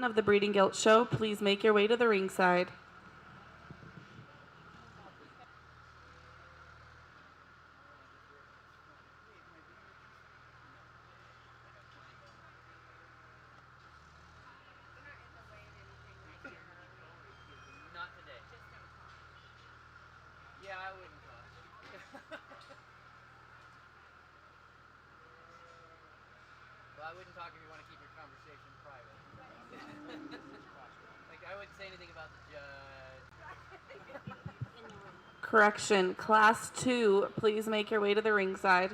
Of the Breeding Guilt Show, please make your way to the ringside. Not today. Yeah, I wouldn't talk. Well, I wouldn't talk if you want to keep your conversation private. Like, I wouldn't say anything about the judge. Correction, Class 2, please make your way to the ringside.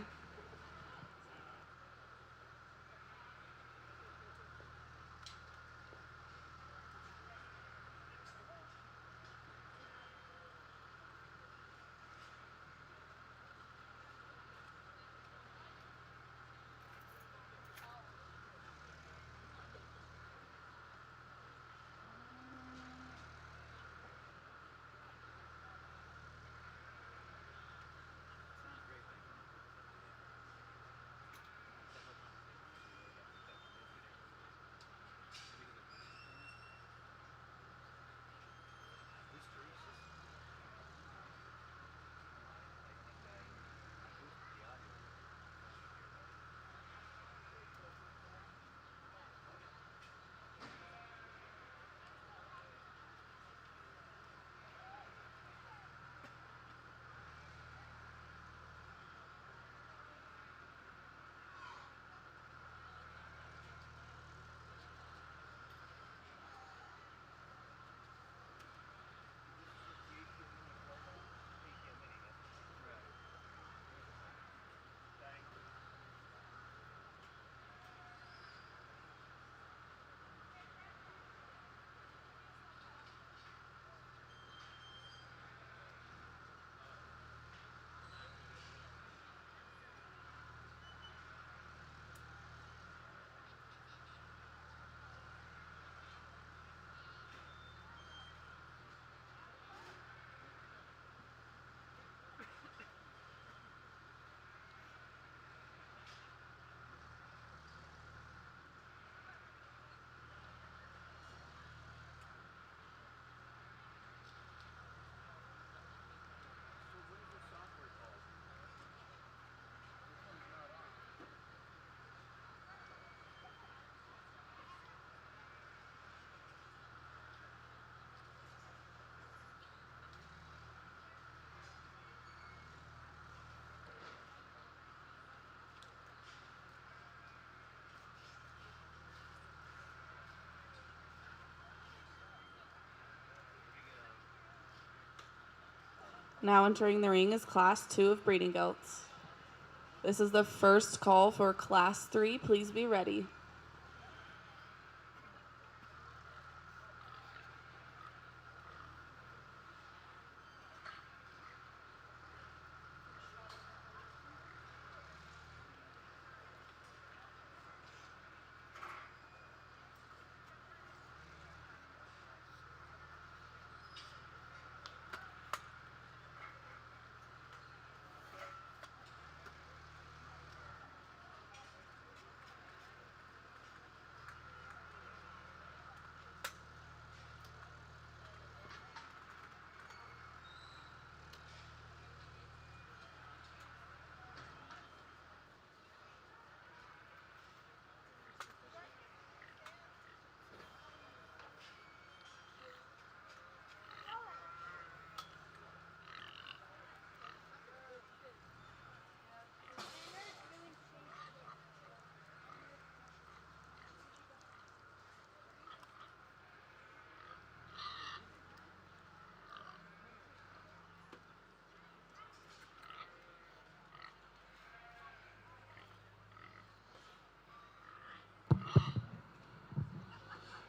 Now entering the ring is Class 2 of Breeding Gilts. This is the first call for Class 3. Please be ready.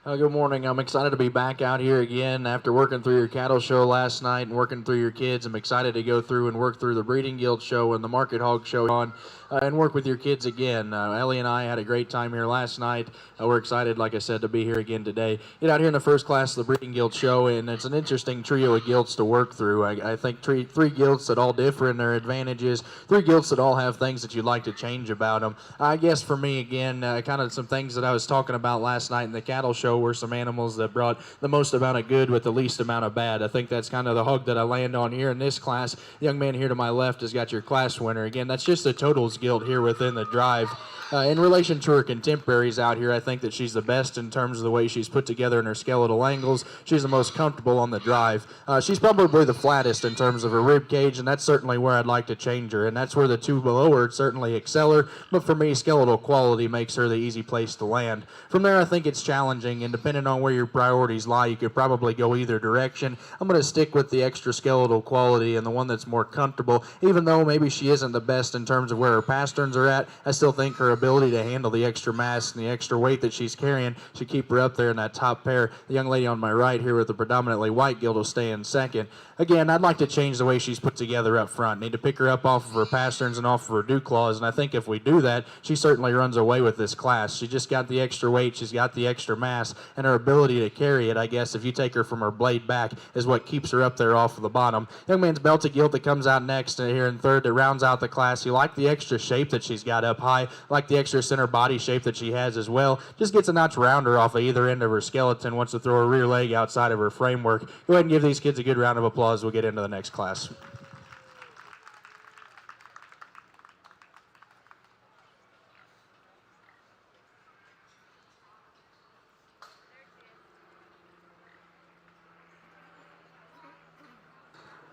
Good morning. I'm excited to be back out here again after working through your cattle show last night and working through your kids. I'm excited to go through and work through the Breeding Guild show and the Market Hog show and work with your kids again. Ellie and I had a great time here last night. We're excited, like I said, to be here again today. Get out here in the first class of the Breeding Guild show, and it's an interesting trio of guilds to work through. I think three guilds that all differ in their advantages, three guilds that all have things that you'd like to change about them. I guess for me, again, kind of some things that I was talking about last night in the cattle show show were some animals that brought the most amount of good with the least amount of bad. I think that's kind of the hug that I land on here in this class. The young man here to my left has got your class winner. Again, that's just a totals guilt here within the drive. In relation to her contemporaries out here, I think that she's the best in terms of the way she's put together in her skeletal angles. She's the most comfortable on the drive. She's probably the flattest in terms of her rib cage, and that's certainly where I'd like to change her. And that's where the two below her certainly excel her. But for me, skeletal quality makes her the easy place to land. From there, I think it's challenging, and depending on where your priorities lie, you could probably go either direction. I'm going to stick with the extra skeletal quality and the one that's more comfortable. Even though maybe she isn't the best in terms of where her pasterns are at, I still think her ability to handle the extra mass and the extra weight that she's carrying should keep her up there in that top pair. The young lady on my right here with the predominantly white gilt will stay in second. Again, I'd like to change the way she's put together up front. Need to pick her up off of her pasterns and off of her dew claws, and I think if we do that, she certainly runs away with this class. She just got the extra weight, she's got the extra mass, and her ability to carry it, I guess, if you take her from her blade back, is what keeps her up there off of the bottom. Young man's belted gilt that comes out next here in third that rounds out the class. You like the extra shape that she's got up high, like the extra center body shape that she has as well. Just gets a notch rounder off of either end of her skeleton, wants to throw her rear leg outside of her framework. Go ahead and give these kids a good round of applause. We'll get into the next class.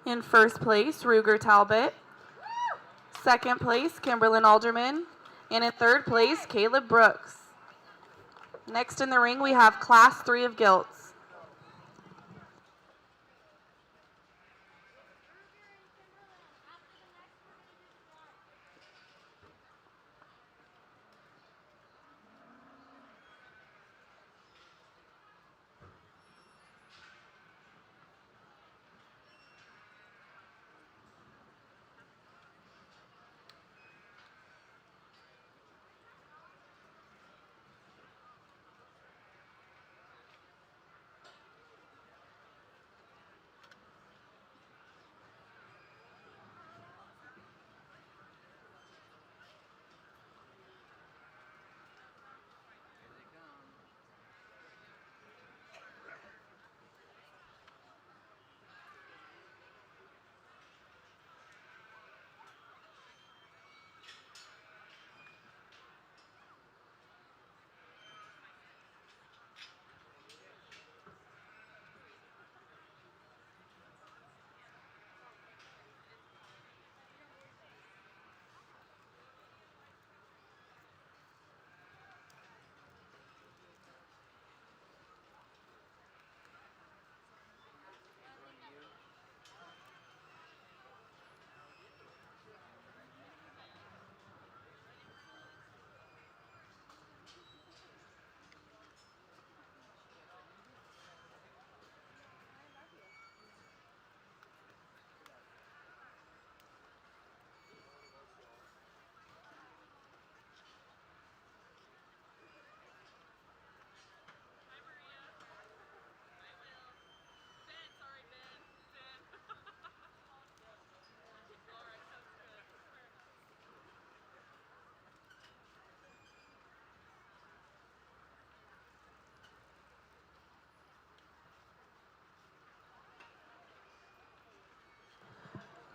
In first place, Ruger Talbot. Second place, Kimberlyn Alderman. And in third place, Caleb Brooks. Next in the ring, we have Class 3 of Gilts.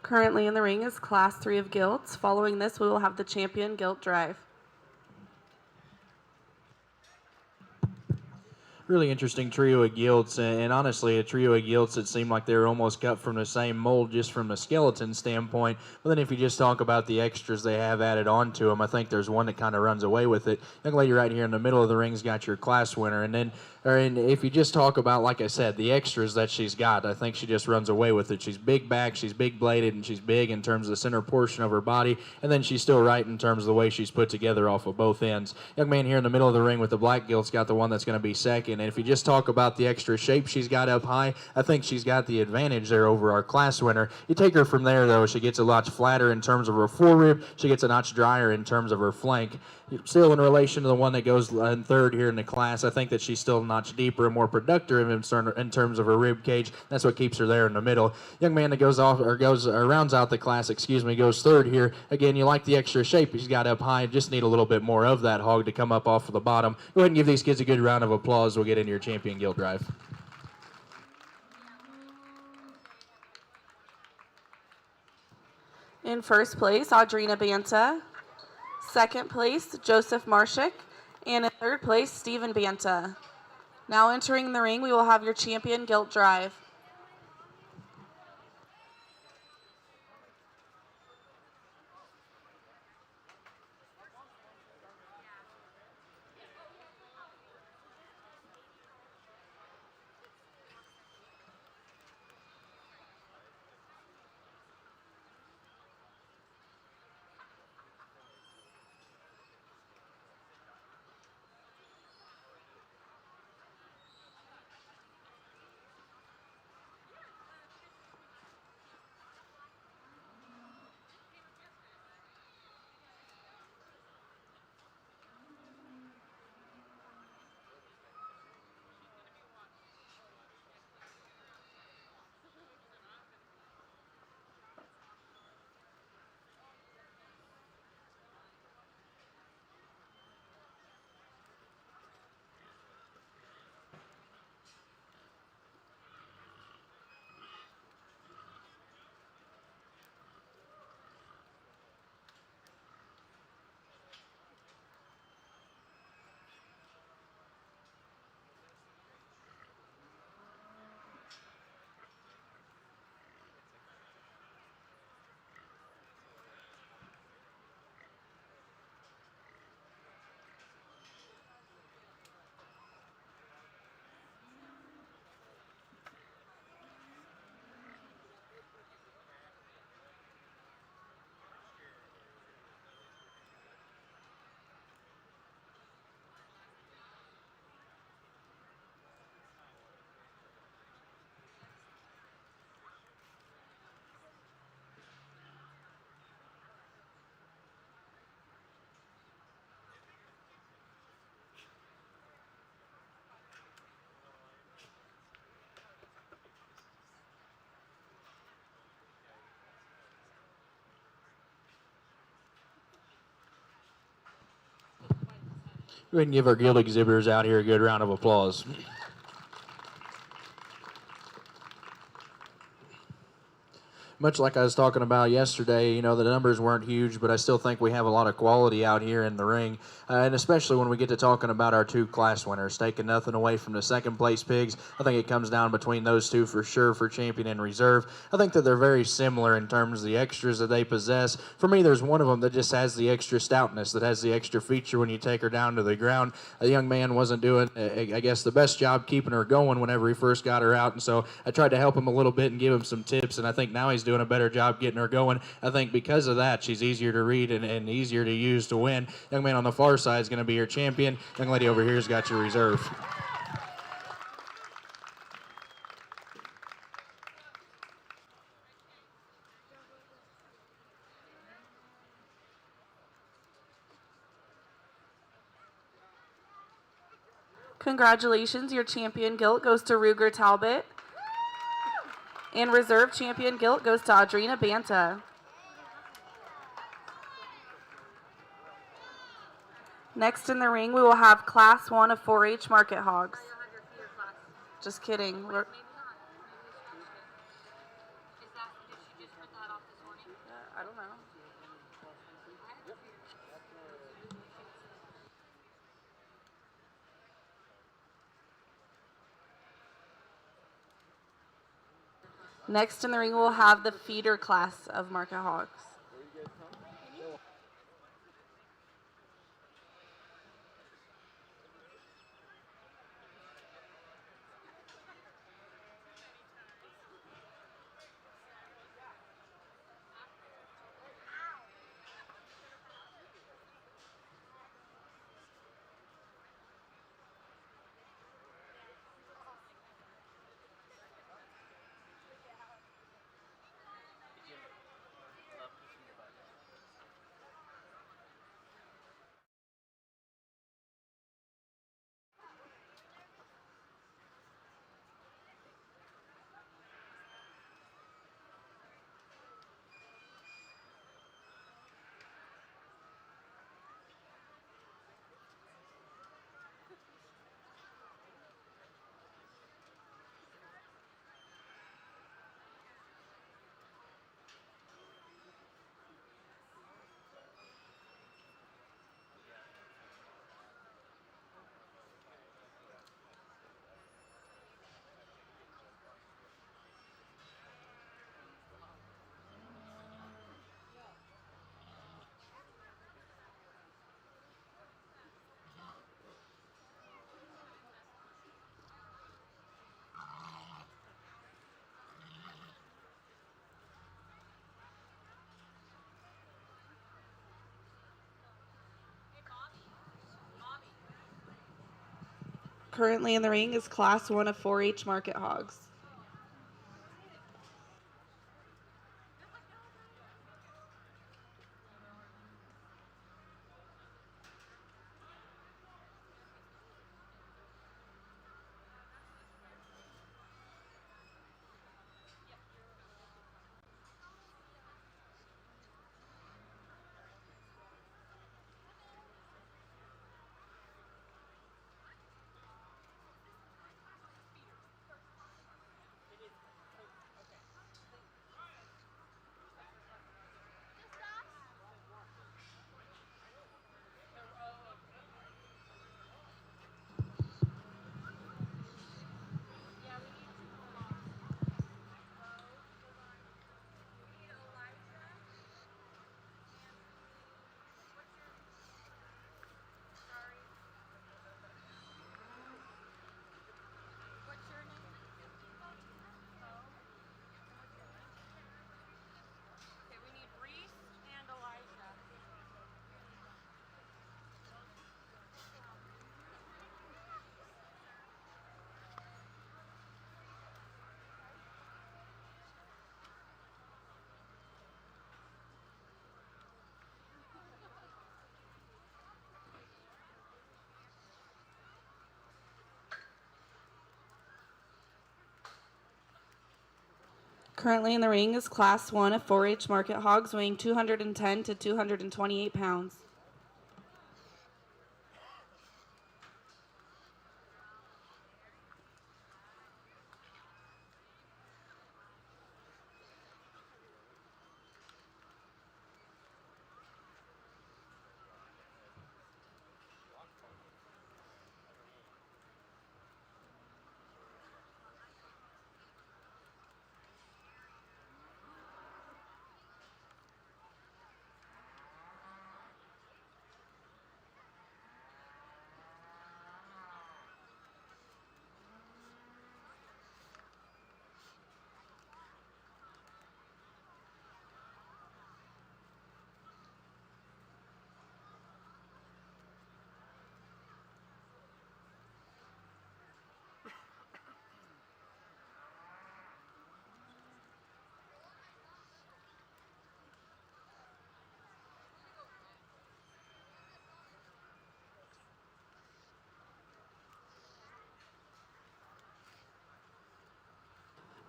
Currently in the ring is Class 3 of Gilts. Following this, we will have the champion Gilt Drive. Really interesting trio of gilts, and honestly a trio of gilts that seemed like they were almost cut from the same mold just from a skeleton standpoint. But then if you just talk about the extras they have added onto them, I think there's one that kind of runs away with it. Young lady right here in the middle of the ring's got your class winner, and then if you just talk about, like I said, the extras that she's got, I think she just runs away with it. She's big back, she's big bladed, and she's big in terms of the center portion of her body, and then she's still right in terms of the way she's put together off of both ends. Young man here in the middle of the ring with the black gilt's got the one that's going to be second, and if you just talk about the extra shape she's got up high, I think she's got the advantage there over our class winner. You take her from there, though, she gets a lot flatter in terms of her forearm, she gets a notch drier in terms of her flank. Still in relation to the one that goes in third here in the class, I think that she's still notch deeper and more productive in terms of her rib cage. That's what keeps her there in the middle. Young man that rounds out the class, goes third here. Again, you like the extra shape he's got up high. Just need a little bit more of that hog to come up off of the bottom. Go ahead and give these kids a good round of applause. We'll get into your champion gilt drive. In first place, Audrina Banta. Second place, Joseph Marshik. And in third place, Stephen Banta. Now entering the ring, we will have your champion gilt drive. Go ahead and give our guild exhibitors out here a good round of applause. Much like I was talking about yesterday, the numbers weren't huge, but I still think we have a lot of quality out here in the ring, and especially when we get to talking about our two class winners, taking nothing away from the second place pigs. I think it comes down between those two for sure for champion and reserve. I think that they're very similar in terms of the extras that they possess. For me, there's one of them that just has the extra stoutness, that has the extra feature when you take her down to the ground. A young man wasn't doing, I guess, the best job keeping her going whenever he first got her out, and so I tried to help him a little bit and give him some tips, and I think now he's doing a better job getting her going. I think because of that, she's easier to read and easier to use to win. Young man on the far side is going to be your champion. Young lady over here has got your reserve. Congratulations, your champion gilt goes to Ruger Talbot. And reserve champion gilt goes to Audrina Banta. Next in the ring, we will have Class 1 of 4-H Market Hogs. Just kidding. I don't know. Next in the ring, we'll have the feeder class of Market Hogs. Currently in the ring is Class 1 of 4-H market hogs. Currently in the ring is Class 1 of 4-H market hogs weighing 210 to 228 pounds.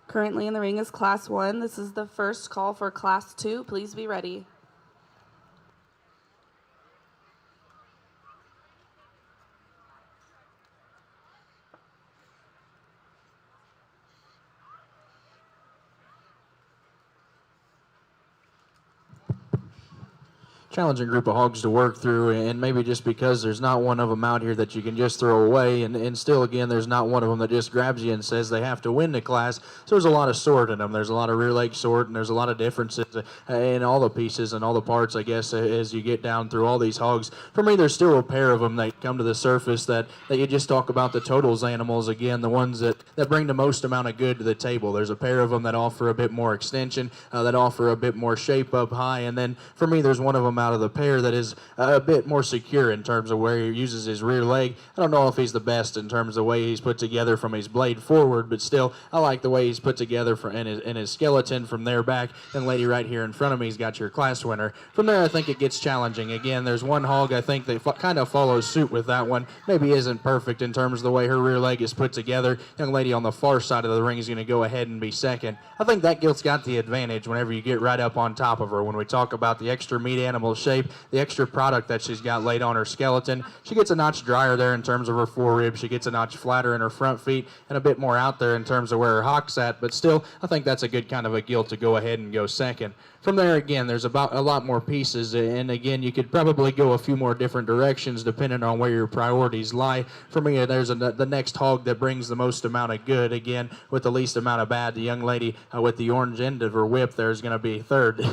Currently in the ring is Class 1. This is the first call for Class 2. Please be ready. Challenging group of hogs to work through, and maybe just because there's not one of them out here that you can just throw away, and still again there's not one of them that just grabs you and says they have to win the class. So there's a lot of sort in them. There's a lot of rear leg sort, and there's a lot of differences in all the pieces and all the parts, I guess, as you get down through all these hogs. For me, there's still a pair of them that come to the surface that you just talk about the totals animals, again, the ones that bring the most amount of good to the table. There's a pair of them that offer a bit more extension, that offer a bit more shape up high, and then for me there's one of them out of the pair that is a bit more secure in terms of where he uses his rear leg. I don't know if he's the best in terms of the way he's put together from his blade forward, but still I like the way he's put together in his skeleton from there back. And lady right here in front of me has got your class winner. From there I think it gets challenging. Again, there's one hog I think that kind of follows suit with that one. Maybe isn't perfect in terms of the way her rear leg is put together. Young lady on the far side of the ring is going to go ahead and be second. I think that gilt's got the advantage whenever you get right up on top of her. When we talk about the extra meat animal shape, the extra product that she's got laid on her skeleton, she gets a notch drier there in terms of her foreribs. She gets a notch flatter in her front feet and a bit more out there in terms of where her hock's at. But still, I think that's a good kind of a gilt to go ahead and go second. From there, again, there's about a lot more pieces, and again, you could probably go a few more different directions depending on where your priorities lie. For me, there's the next hog that brings the most amount of good, again, with the least amount of bad. The young lady with the orange end of her whip there is going to be third.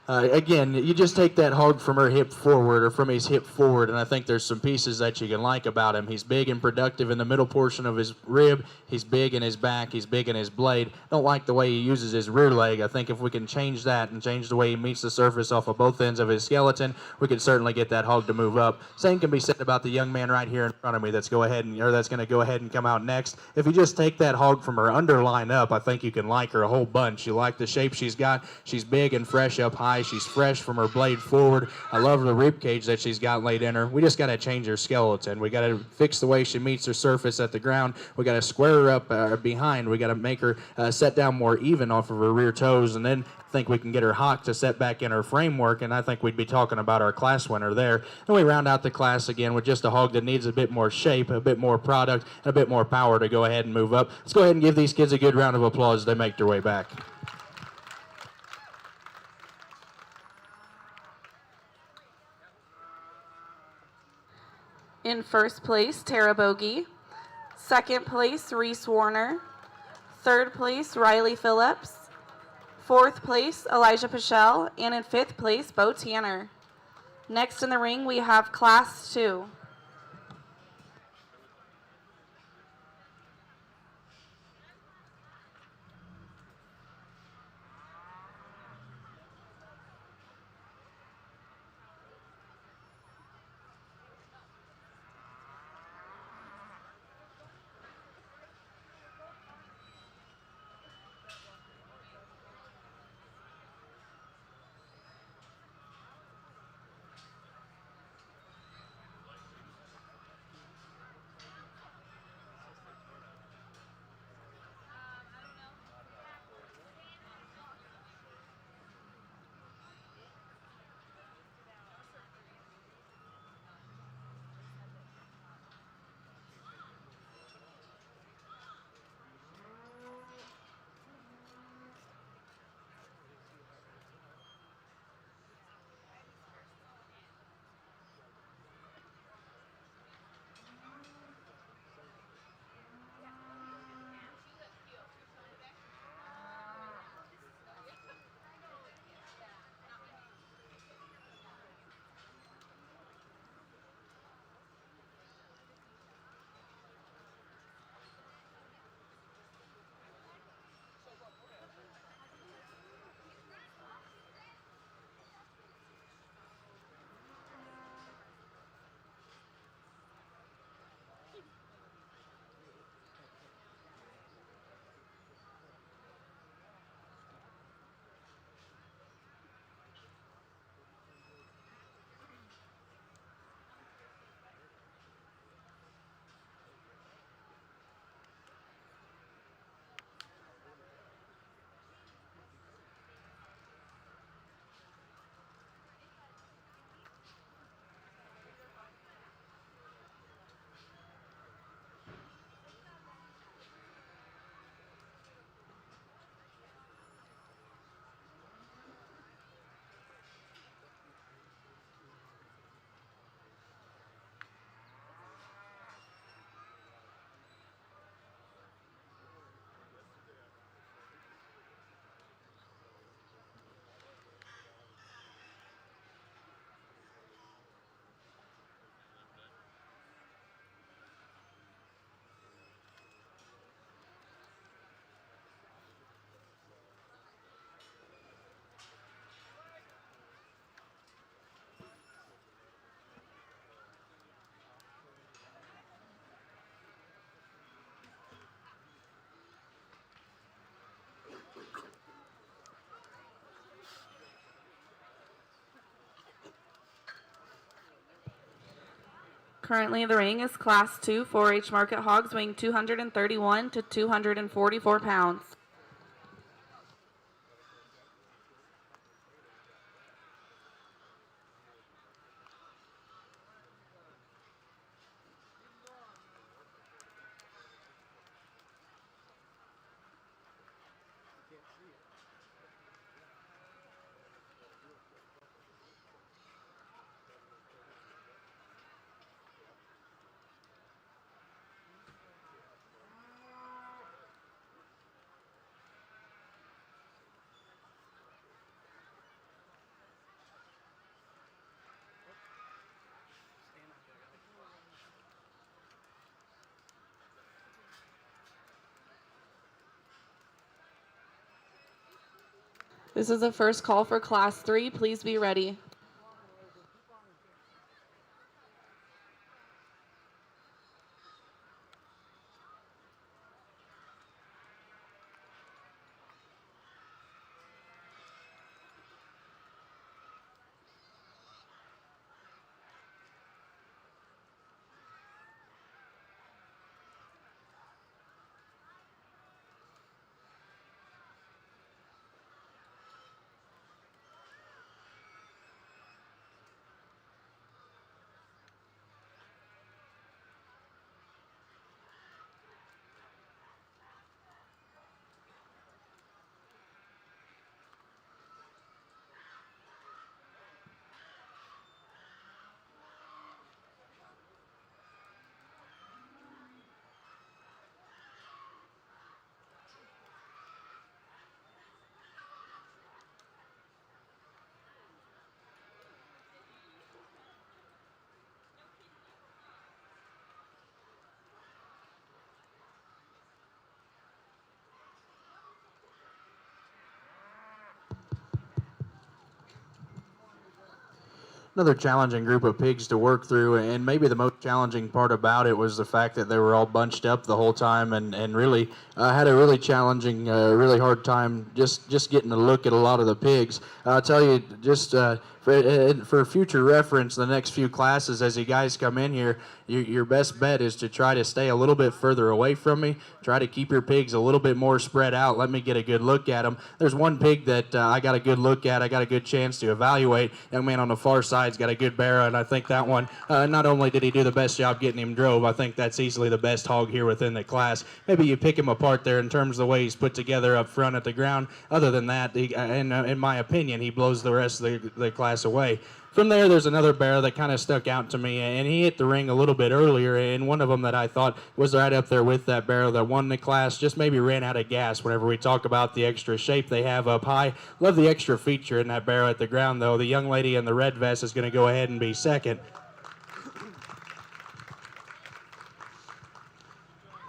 Again, you just take that hog from her hip forward or from his hip forward, and I think there's some pieces that you can like about him. He's big and productive in the middle portion of his rib. He's big in his back. He's big in his blade. Don't like the way he uses his rear leg. I think if we can change that and change the way he meets the surface off of both ends of his skeleton, we can certainly get that hog to move up. Same can be said about the young man right here in front of me that's going to go ahead and come out next. If you just take that hog from her underline up, I think you can like her a whole bunch. You like the shape she's got. She's big and fresh up high. She's fresh from her blade forward. I love the rib cage that she's got laid in her. We just got to change her skeleton. We got to fix the way she meets her surface at the ground. We got to square her up behind. We got to make her set down more even off of her rear toes, and then I think we can get her hock to set back in her framework, and I think we'd be talking about our class winner there. And we round out the class again with just a hog that needs a bit more shape, a bit more product, and a bit more power to go ahead and move up. Let's go ahead and give these kids a good round of applause as they make their way back. In first place, Tara Bogey. Second place, Reese Warner. Third place, Riley Phillips. Fourth place, Elijah Pichelle. And in fifth place, Bo Tanner. Next in the ring, we have Class 2. Currently in the ring is Class 2 4-H market hogs weighing 231 to 244 pounds. This is the first call for Class 3. Please be ready. Another challenging group of pigs to work through, and maybe the most challenging part about it was the fact that they were all bunched up the whole time, and really had a really challenging, really hard time just getting a look at a lot of the pigs. I'll tell you, just for future reference, the next few classes, as you guys come in here, your best bet is to try to stay a little bit further away from me. Try to keep your pigs a little bit more spread out. Let me get a good look at them. There's one pig that I got a good look at. I got a good chance to evaluate. Young man on the far side's got a good barrow, and I think that one, not only did he do the best job getting him drove, I think that's easily the best hog here within the class. Maybe you pick him apart there in terms of the way he's put together up front at the ground. Other than that, in my opinion, he blows the rest of the class away. From there, there's another barrow that kind of stuck out to me, and he hit the ring a little bit earlier, and one of them that I thought was right up there with that barrow that won the class just maybe ran out of gas whenever we talk about the extra shape they have up high. Love the extra feature in that barrow at the ground, though. The young lady in the red vest is going to go ahead and be second.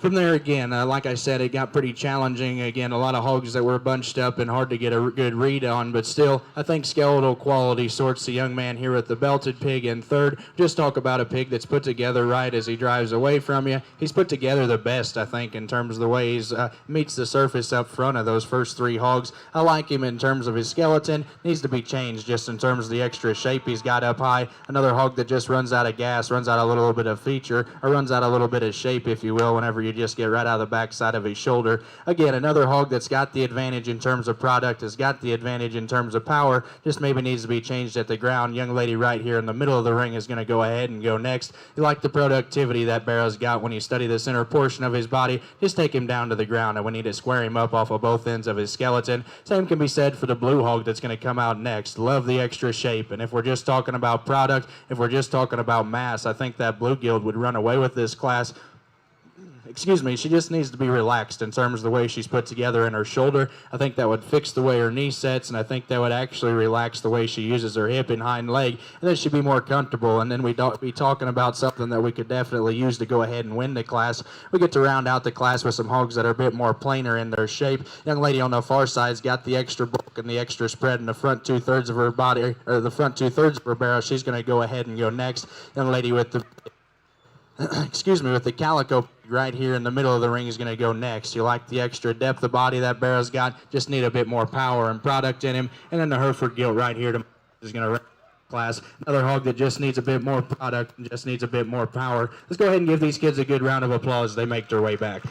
From there again, like I said, it got pretty challenging. Again, a lot of hogs that were bunched up and hard to get a good read on, but still, I think skeletal quality sorts the young man here at the belted pig in third. Just talk about a pig that's put together right as he drives away from you. He's put together the best, I think, in terms of the way he meets the surface up front of those first three hogs. I like him in terms of his skeleton. Needs to be changed just in terms of the extra shape he's got up high. Another hog that just runs out of gas, runs out a little bit of feature, or runs out a little bit of shape, if you will, whenever you just get right out of the backside of his shoulder. Again, another hog that's got the advantage in terms of product, has got the advantage in terms of power, just maybe needs to be changed at the ground. Young lady right here in the middle of the ring is going to go ahead and go next. You like the productivity that barrow's got when you study the center portion of his body, just take him down to the ground, and we need to square him up off of both ends of his skeleton. Same can be said for the blue hog that's going to come out next. Love the extra shape, and if we're just talking about product, if we're just talking about mass, I think that blue gild would run away with this class. Excuse me, she just needs to be relaxed in terms of the way she's put together in her shoulder. I think that would fix the way her knee sets, and I think that would actually relax the way she uses her hip and hind leg, and then she'd be more comfortable, and then we'd be talking about something that we could definitely use to go ahead and win the class. We get to round out the class with some hogs that are a bit more plainer in their shape. Young lady on the far side's got the extra bulk and the extra spread in the front two-thirds of her body, or the front two-thirds of her barrel. She's going to go ahead and go next. Young lady with the with the calico right here in the middle of the ring is going to go next. You like the extra depth of body that barrow's got, just need a bit more power and product in him. And then the Hereford gilt right here is going to class. Another hog that just needs a bit more product and just needs a bit more power. Let's go ahead and give these kids a good round of applause as they make their way back.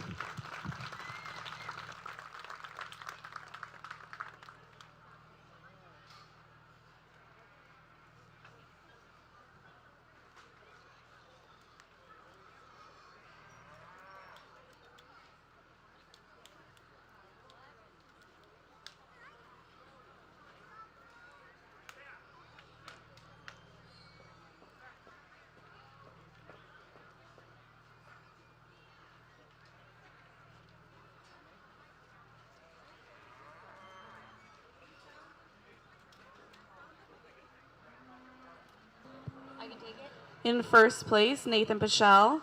In first place, Nathan Pichelle.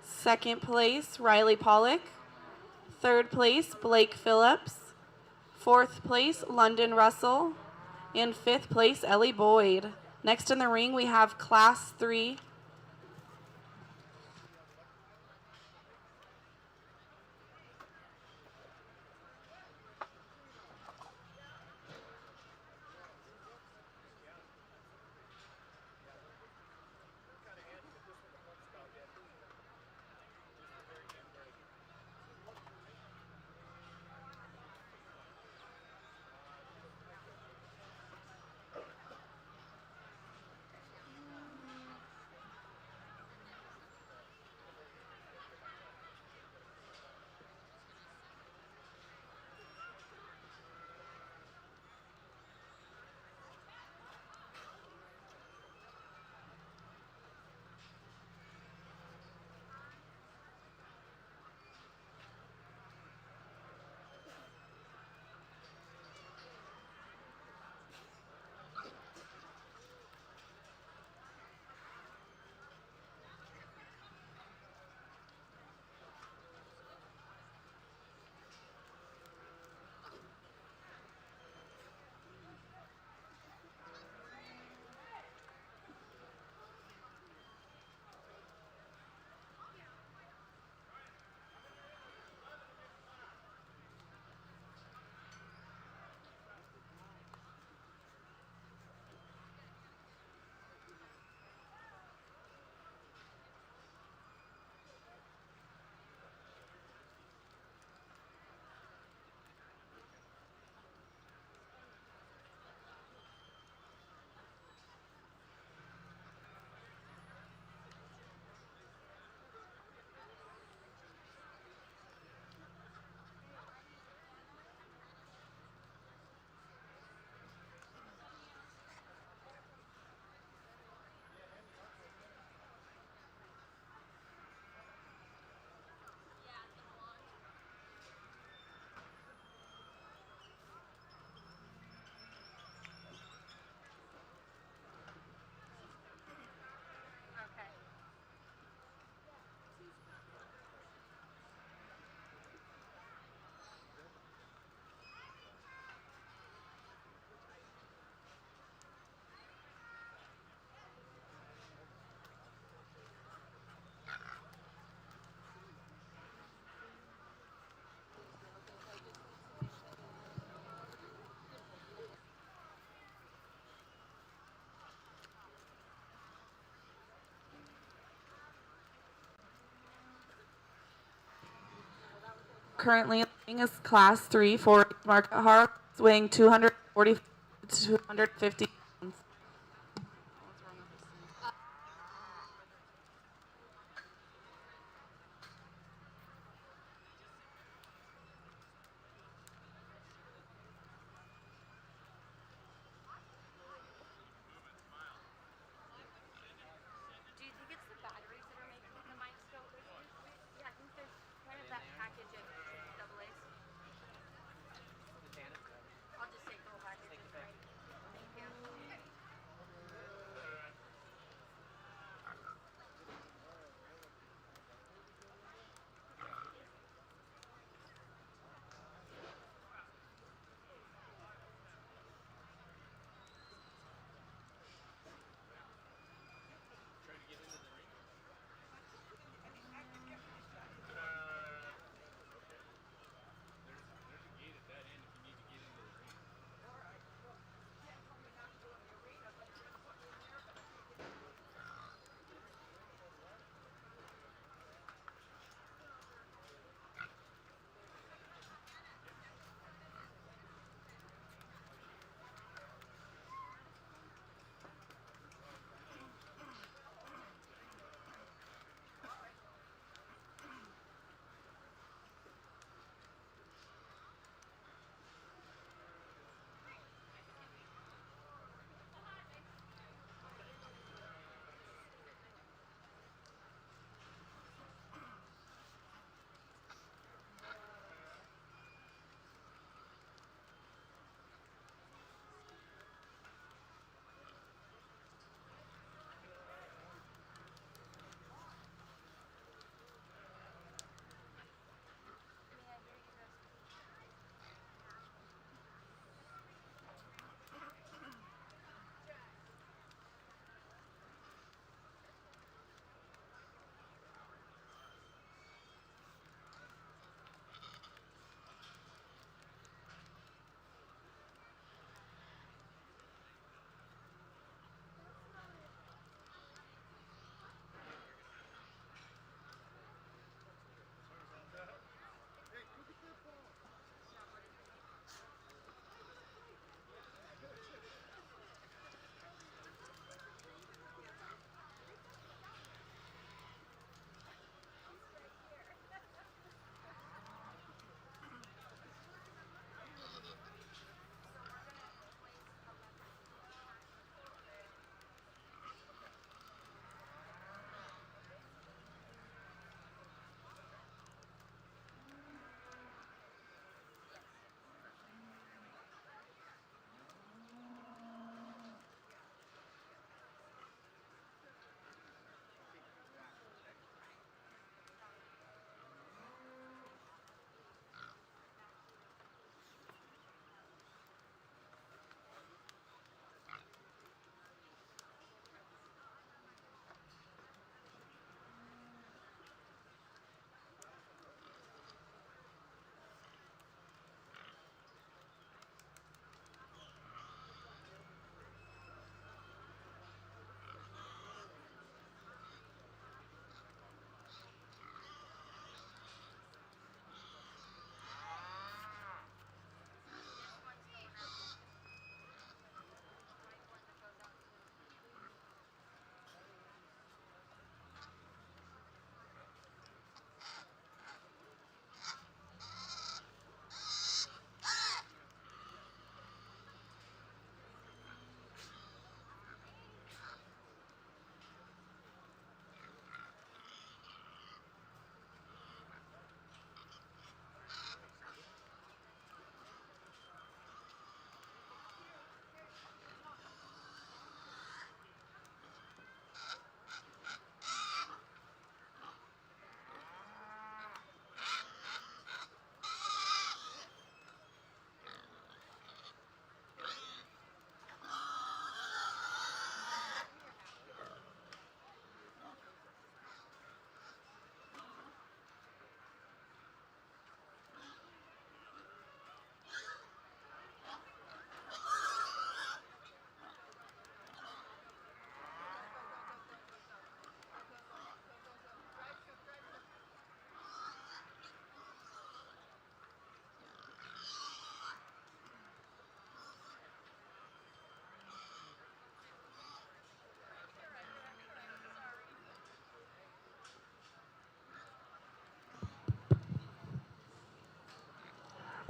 Second place, Riley Pollock. Third place, Blake Phillips. Fourth place, London Russell. In fifth place, Ellie Boyd. Next in the ring, we have Class 3. Currently in the ring is Class 3 for Market Heart, weighing 240 to 250 pounds. Do you think it's the batteries that are making the mics go? Yeah, I think there's kind of that package of double A's. I'll just take the whole package. Thank you.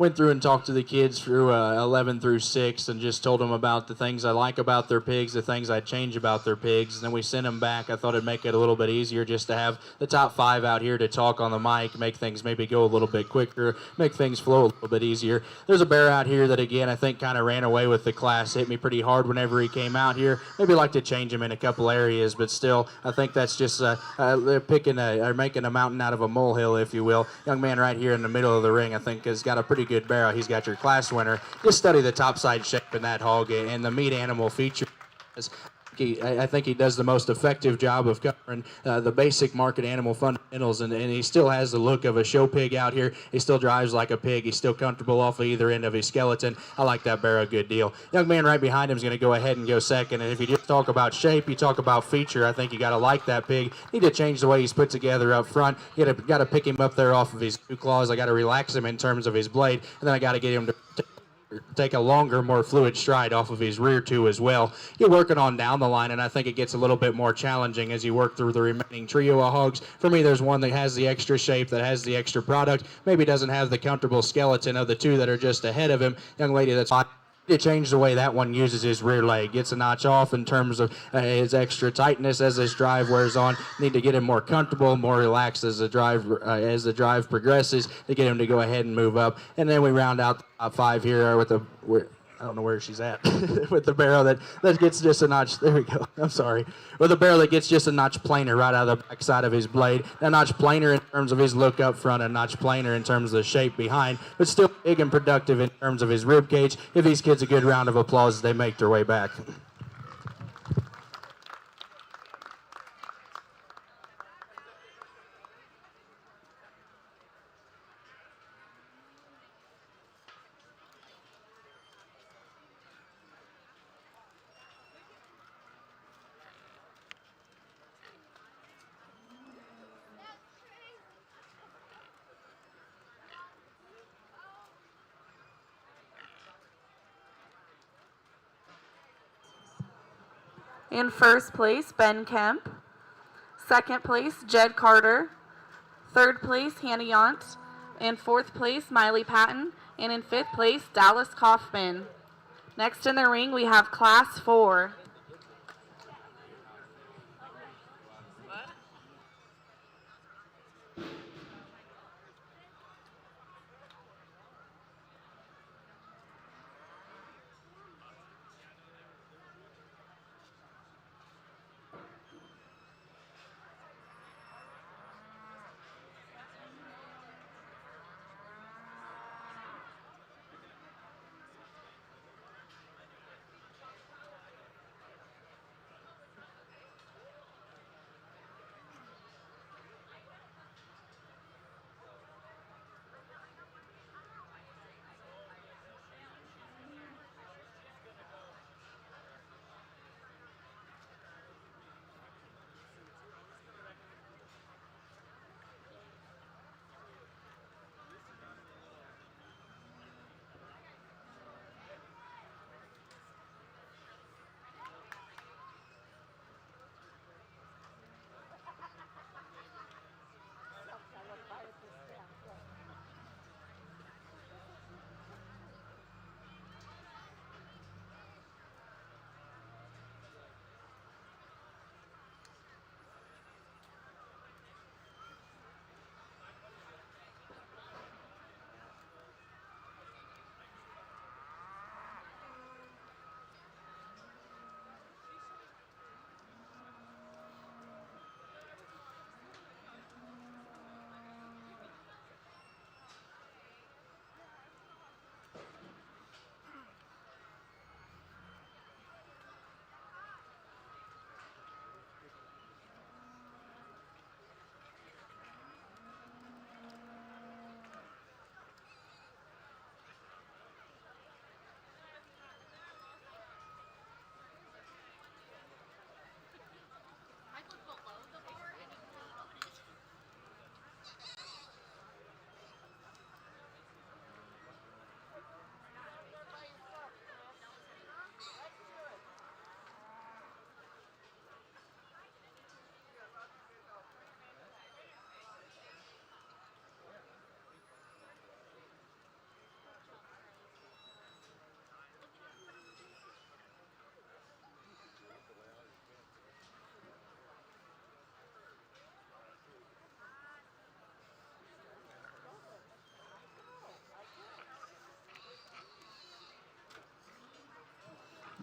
went through and talked to the kids through 11 through 6 and just told them about the things I like about their pigs, the things I'd change about their pigs. And then we sent them back. I thought it'd make it a little bit easier just to have the top 5 out here to talk on the mic, make things maybe go a little bit quicker, make things flow a little bit easier. There's a bear out here that, again, I think kind of ran away with the class, hit me pretty hard whenever he came out here. Maybe like to change him in a couple areas, but still, I think that's just they're making a mountain out of a molehill, if you will. Young man right here in the middle of the ring, I think, has got a pretty good barrel. He's got your class winner. Just study the topside shape in that hog and the meat animal feature. I think he does the most effective job of covering the basic market animal fundamentals, and he still has the look of a show pig out here. He still drives like a pig. He's still comfortable off of either end of his skeleton. I like that bear a good deal. Young man right behind him is going to go ahead and go second, and if you just talk about shape, you talk about feature, I think you got to like that pig. Need to change the way he's put together up front. You got to pick him up there off of his 2 claws. I got to relax him in terms of his blade, and then I got to get him to take a longer, more fluid stride off of his rear 2 as well. You're working on down the line, and I think it gets a little bit more challenging as you work through the remaining trio of hogs. For me, there's one that has the extra shape, that has the extra product, maybe doesn't have the comfortable skeleton of the 2 that are just ahead of him. Young lady that's hot. To change the way that one uses his rear leg, gets a notch off in terms of his extra tightness as this drive wears on. Need to get him more comfortable, more relaxed as the drive progresses to get him to go ahead and move up. And then we round out the top 5 here with I don't know where she's at with the barrel that gets just a notch. There we go. I'm sorry. With a barrel that gets just a notch plainer right out of the backside of his blade. A notch plainer in terms of his look up front, a notch plainer in terms of the shape behind, but still big and productive in terms of his rib cage. Give these kids a good round of applause as they make their way back. In first place, Ben Kemp. Second place, Jed Carter. Third place, Hannah Yont. In fourth place, Miley Patton. And in fifth place, Dallas Kaufman. Next in the ring, we have Class 4.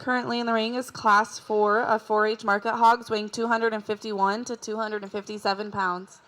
Currently in the ring is Class 4 of 4-H market hogs weighing 251 to 257 pounds.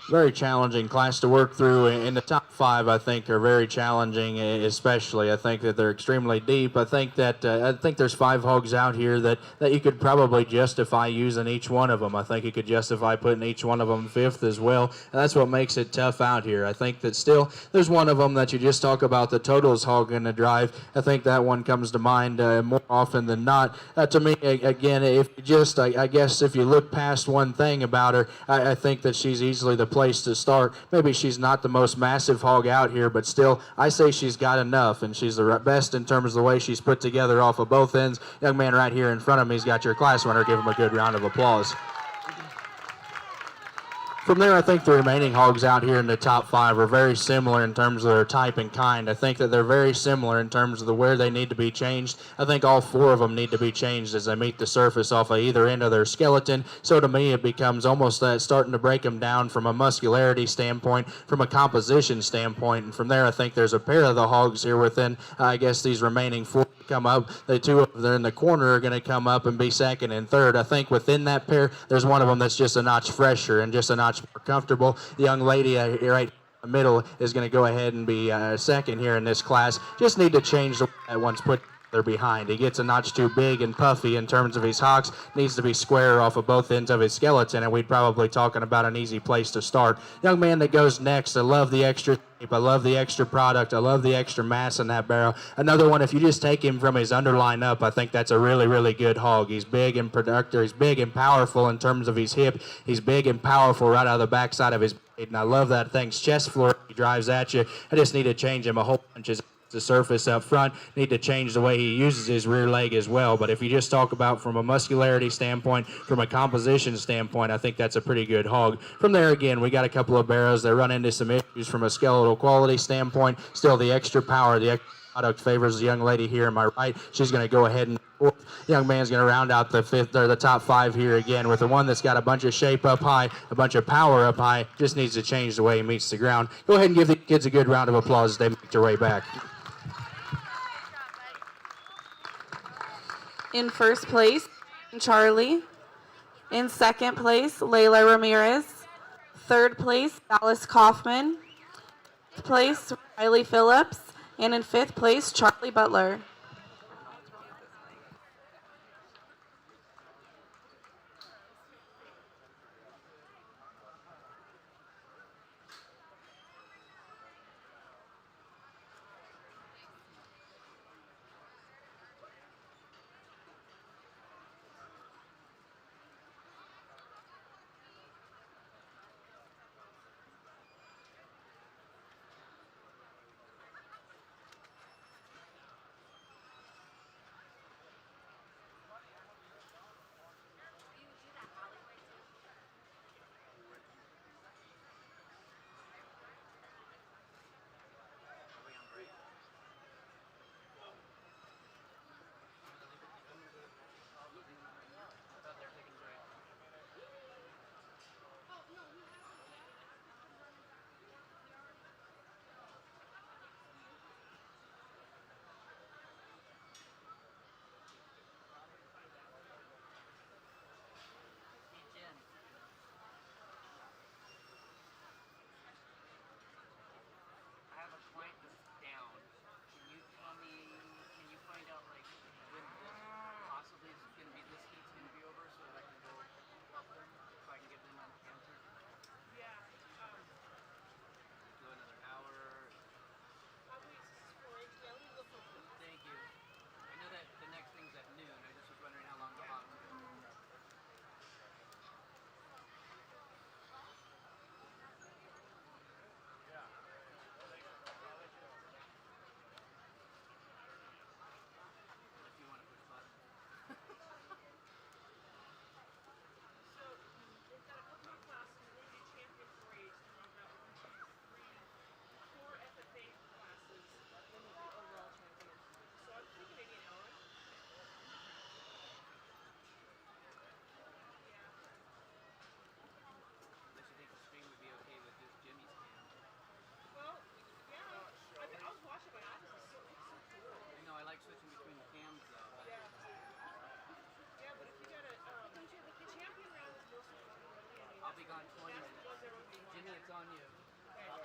Very challenging class to work through, and the top 5 I think are very challenging. Especially I think that they're extremely deep. I think there's 5 hogs out here that you could probably justify using each one of them. I think you could justify putting each one of them 5th as well, and that's what makes it tough out here. I think that still there's one of them that you just talk about the totals hog in the drive. I think that one comes to mind more often than not. To me, again, if you just I guess if you look past one thing about her, I think that she's easily the place to start. Maybe she's not the most massive hog out here, but still, I say she's got enough, and she's the best in terms of the way she's put together off of both ends. Young man right here in front of me, he's got your class winner. Give him a good round of applause. From there, I think the remaining hogs out here in the top 5 are very similar in terms of their type and kind. I think that they're very similar in terms of where they need to be changed. I think all 4 of them need to be changed as they meet the surface off of either end of their skeleton. So to me, it becomes almost that starting to break them down from a muscularity standpoint, from a composition standpoint. And from there, I think there's a pair of the hogs here within, I guess, these remaining 4 come up. The 2 of them in the corner are going to come up and be second and third. I think within that pair, there's one of them that's just a notch fresher and just a notch more comfortable. The young lady right in the middle is going to go ahead and be second here in this class. Just need to change the way that one's put there behind. He gets a notch too big and puffy in terms of his hocks. Needs to be square off of both ends of his skeleton, and we'd probably talking about an easy place to start. Young man that goes next, I love the extra shape. I love the extra product. I love the extra mass in that barrel. Another one, if you just take him from his underline up, I think that's a really, really good hog. He's big and productive. He's big and powerful in terms of his hip. He's big and powerful right out of the backside of his blade, and I love that thing's chest floor. He drives at you. I just need to change him a whole bunch of the surface up front. Need to change the way he uses his rear leg as well. But if you just talk about from a muscularity standpoint, from a composition standpoint, I think that's a pretty good hog. From there, again, we got a couple of barrows that run into some issues from a skeletal quality standpoint. Still, the extra power, the extra product favors the young lady here on my right. She's going to go ahead and young man's going to round out the fifth or the top 5 here again with the one that's got a bunch of shape up high, a bunch of power up high. Just needs to change the way he meets the ground. Go ahead and give the kids a good round of applause as they make their way back. In first place, Charlie. In second place, Layla Ramirez. Third place, Dallas Kaufman. Fifth place, Riley Phillips. And in fifth place, Charlie Butler.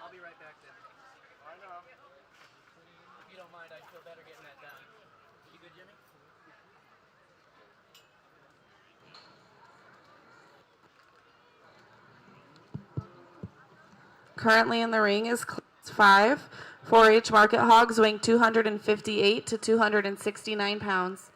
I'll be right back then. I know. If you don't mind, I'd feel better getting that done. You good, Jimmy? Currently in the ring is class 5, 4-H market hogs weighing 258 to 269 pounds.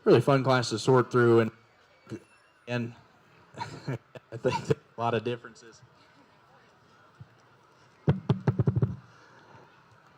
really fun class to sort through, and I think there's a lot of differences.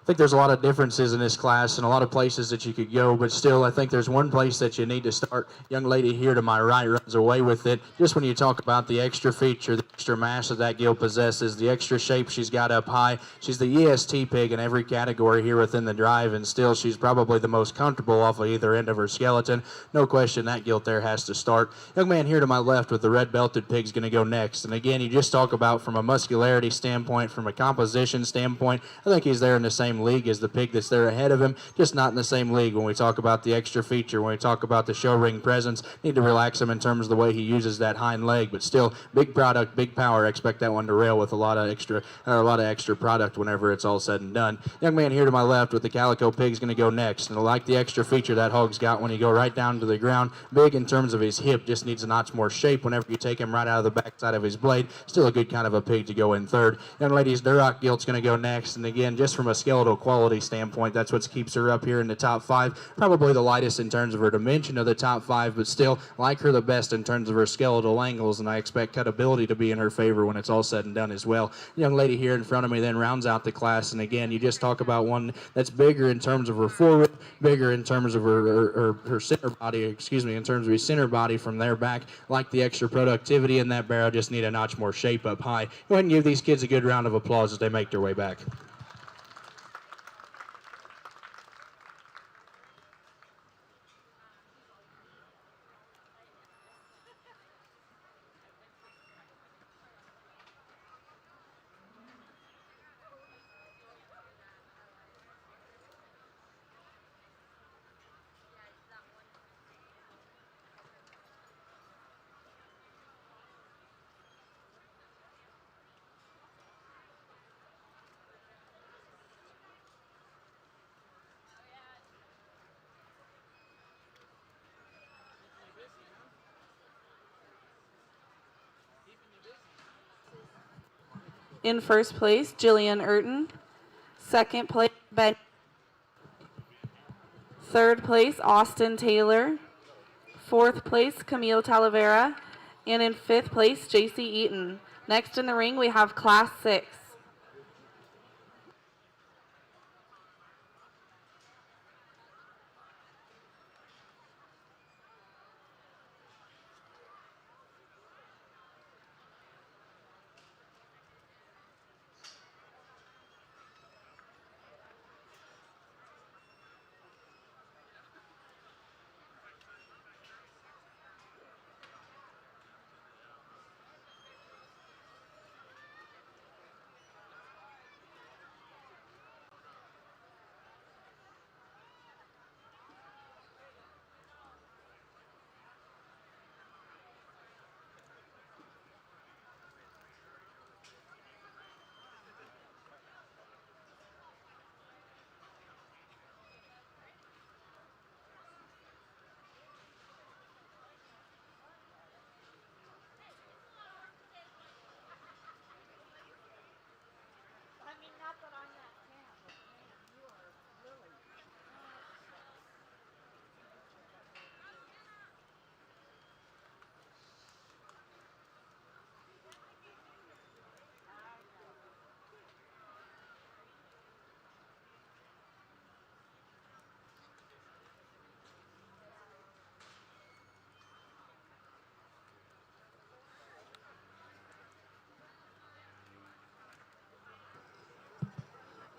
I think there's a lot of differences in this class and a lot of places that you could go, but still, I think there's one place that you need to start. Young lady here to my right runs away with it. Just when you talk about the extra feature, the extra mass that that gill possesses, the extra shape she's got up high. She's the EST pig in every category here within the drive, and still she's probably the most comfortable off of either end of her skeleton. No question that gilt there has to start. Young man here to my left with the red belted pig is going to go next. And again, you just talk about from a muscularity standpoint, from a composition standpoint, I think he's there in the same league as the pig that's there ahead of him, just not in the same league when we talk about the extra feature, when we talk about the show ring presence. Need to relax him in terms of the way he uses that hind leg, but still big product, big power. Expect that one to rail with a lot of extra product whenever it's all said and done. Young man here to my left with the calico pig is going to go next, and I like the extra feature that hog's got when you go right down to the ground. Big in terms of his hip, just needs a notch more shape whenever you take him right out of the backside of his blade. Still a good kind of a pig to go in third. Young lady's Duroc gilt's going to go next, and again, just from a skeletal quality standpoint, that's what keeps her up here in the top 5. Probably the lightest in terms of her dimension of the top 5, but still like her the best in terms of her skeletal angles, and I expect cutability to be in her favor when it's all said and done as well. The young lady here in front of me then rounds out the class, and again, you just talk about one that's bigger in terms of her forward, bigger in terms of her center body, in terms of her center body from there back, like the extra productivity in that barrel, just need a notch more shape up high. Go ahead and give these kids a good round of applause as they make their way back. In first place, Jillian Urton. Second place, Ben. Third place, Austin Taylor. Fourth place, Camille Talavera. And in fifth place, JC Eaton. Next in the ring, we have Class 6.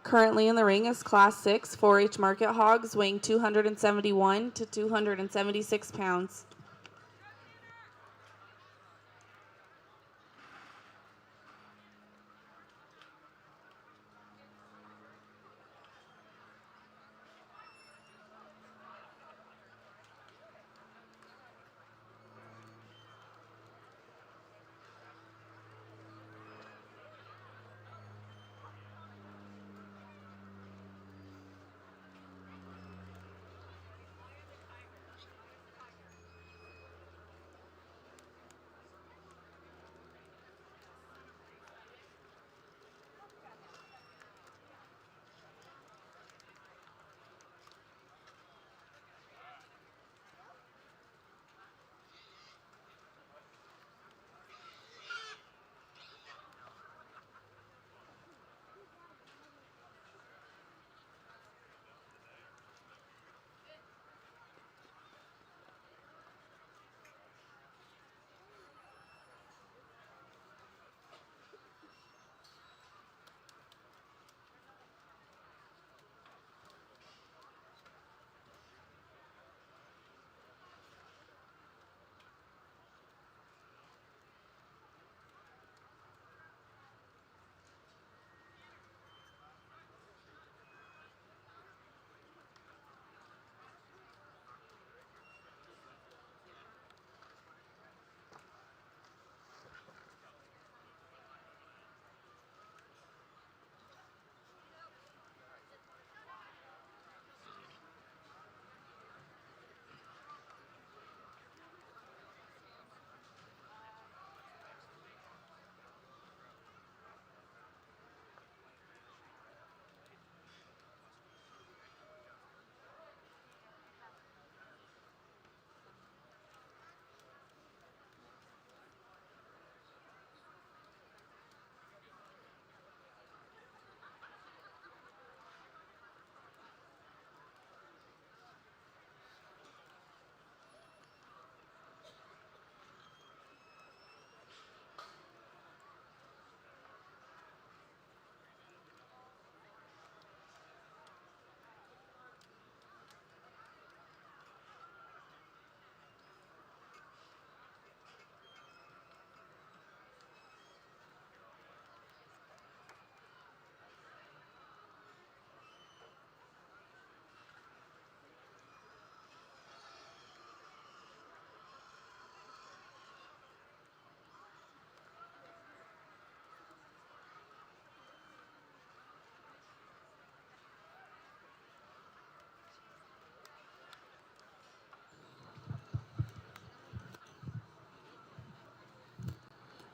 Currently in the ring is Class 6 4-H market hogs weighing 271 to 276 pounds.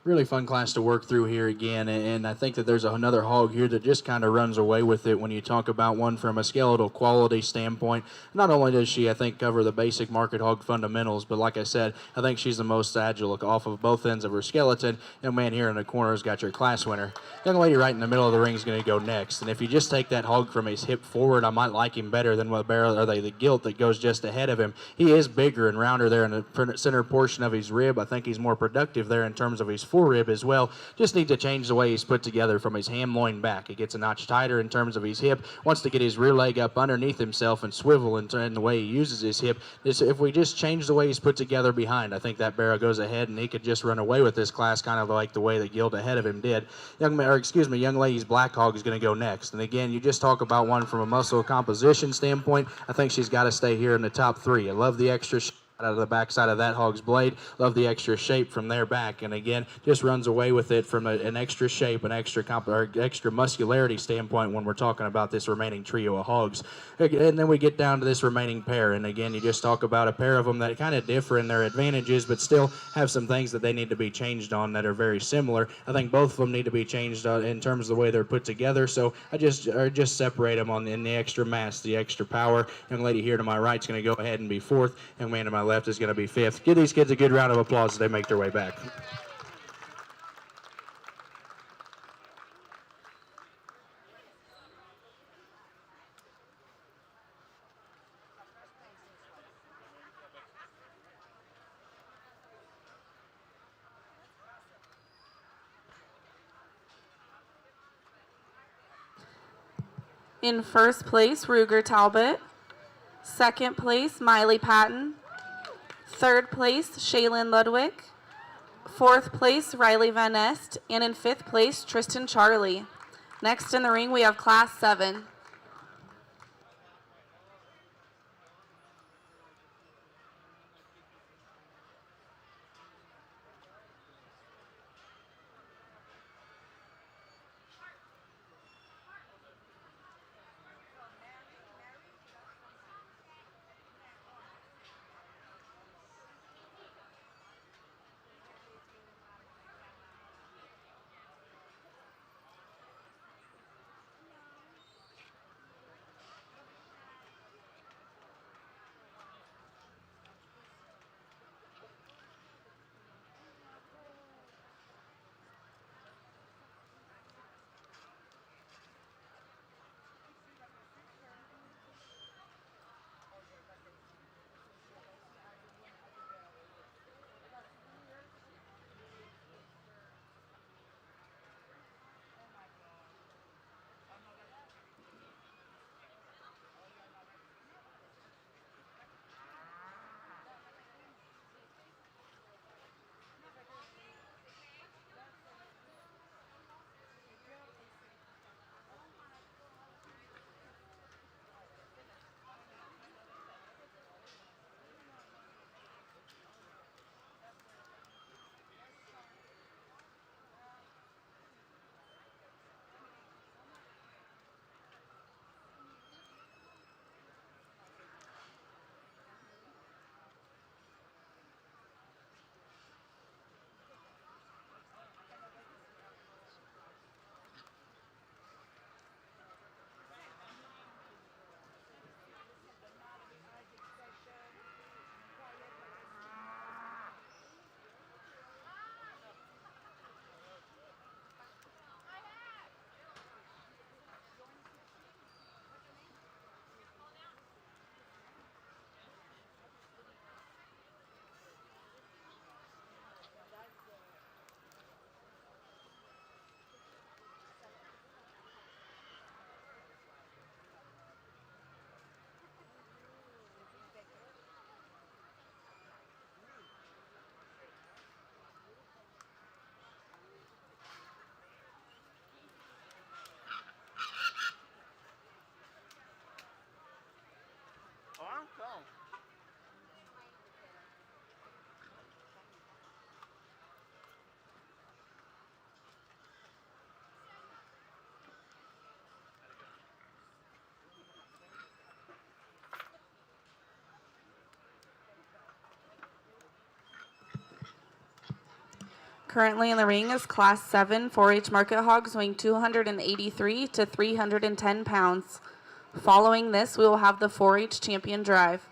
really fun class to work through here again, and I think that there's another hog here that just kind of runs away with it when you talk about one from a skeletal quality standpoint. Not only does she, I think, cover the basic market hog fundamentals, but like I said, I think she's the most agile off of both ends of her skeleton. Young man here in the corner has got your class winner. Young lady right in the middle of the ring is going to go next, and if you just take that hog from his hip forward, I might like him better than the gilt that goes just ahead of him. He is bigger and rounder there in the center portion of his rib. I think he's more productive there in terms of his forerib as well. Just need to change the way he's put together from his ham loin back. He gets a notch tighter in terms of his hip, wants to get his rear leg up underneath himself and swivel in the way he uses his hip. If we just change the way he's put together behind, I think that barrow goes ahead and he could just run away with this class kind of like the way that Gilt ahead of him did. Young lady's black hog is going to go next. And again, you just talk about one from a muscle composition standpoint. I think she's got to stay here in the top three. I love the extra out of the backside of that hog's blade. Love the extra shape from their back, and again, just runs away with it from an extra shape, an extra muscularity standpoint when we're talking about this remaining trio of hogs. And then we get down to this remaining pair, and again, you just talk about a pair of them that kind of differ in their advantages, but still have some things that they need to be changed on that are very similar. I think both of them need to be changed in terms of the way they're put together. So I just separate them in the extra mass, the extra power. Young lady here to my right is going to go ahead and be fourth. Young man to my left is going to be fifth. Give these kids a good round of applause as they make their way back. In first place, Ruger Talbot. Second place, Miley Patton. Third place, Shaylin Ludwig. Fourth place, Riley Van Nest. And in fifth place, Tristan Charlie. Next in the ring, we have Class 7. Currently in the ring is Class 7 4-H market hogs weighing 283 to 310 pounds. Following this, we will have the 4-H champion drive.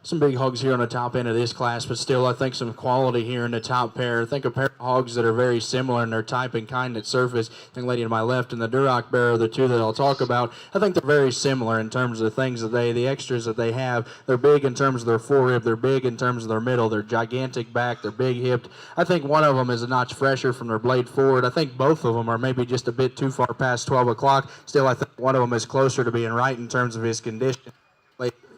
Some big hogs here on the top end of this class, but still I think some quality here in the top pair. I think a pair of hogs that are very similar in their type and kind at surface. Young lady to my left and the Duroc bear are the two that I'll talk about. I think they're very similar in terms of the things that the extras that they have. They're big in terms of their forerib. They're big in terms of their middle. They're gigantic back. They're big hipped. I think one of them is a notch fresher from their blade forward. I think both of them are maybe just a bit too far past 12 o'clock. Still, I think one of them is closer to being right in terms of his condition.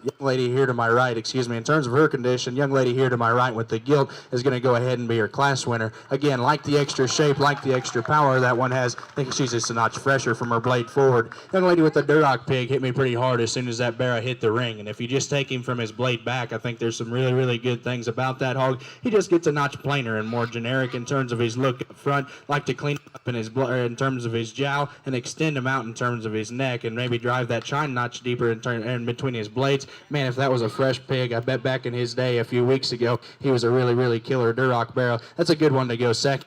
Young lady here to my right, in terms of her condition, young lady here to my right with the gilt is going to go ahead and be her class winner. Again, like the extra shape, like the extra power that one has, I think she's just a notch fresher from her blade forward. Young lady with the Duroc pig hit me pretty hard as soon as that barrow hit the ring, and if you just take him from his blade back, I think there's some really, really good things about that hog. He just gets a notch plainer and more generic in terms of his look up front, like to clean up in terms of his jowl and extend him out in terms of his neck and maybe drive that chine notch deeper in between his blades. Man, if that was a fresh pig, I bet back in his day a few weeks ago, he was a really, really killer Duroc barrow. That's a good one to go second.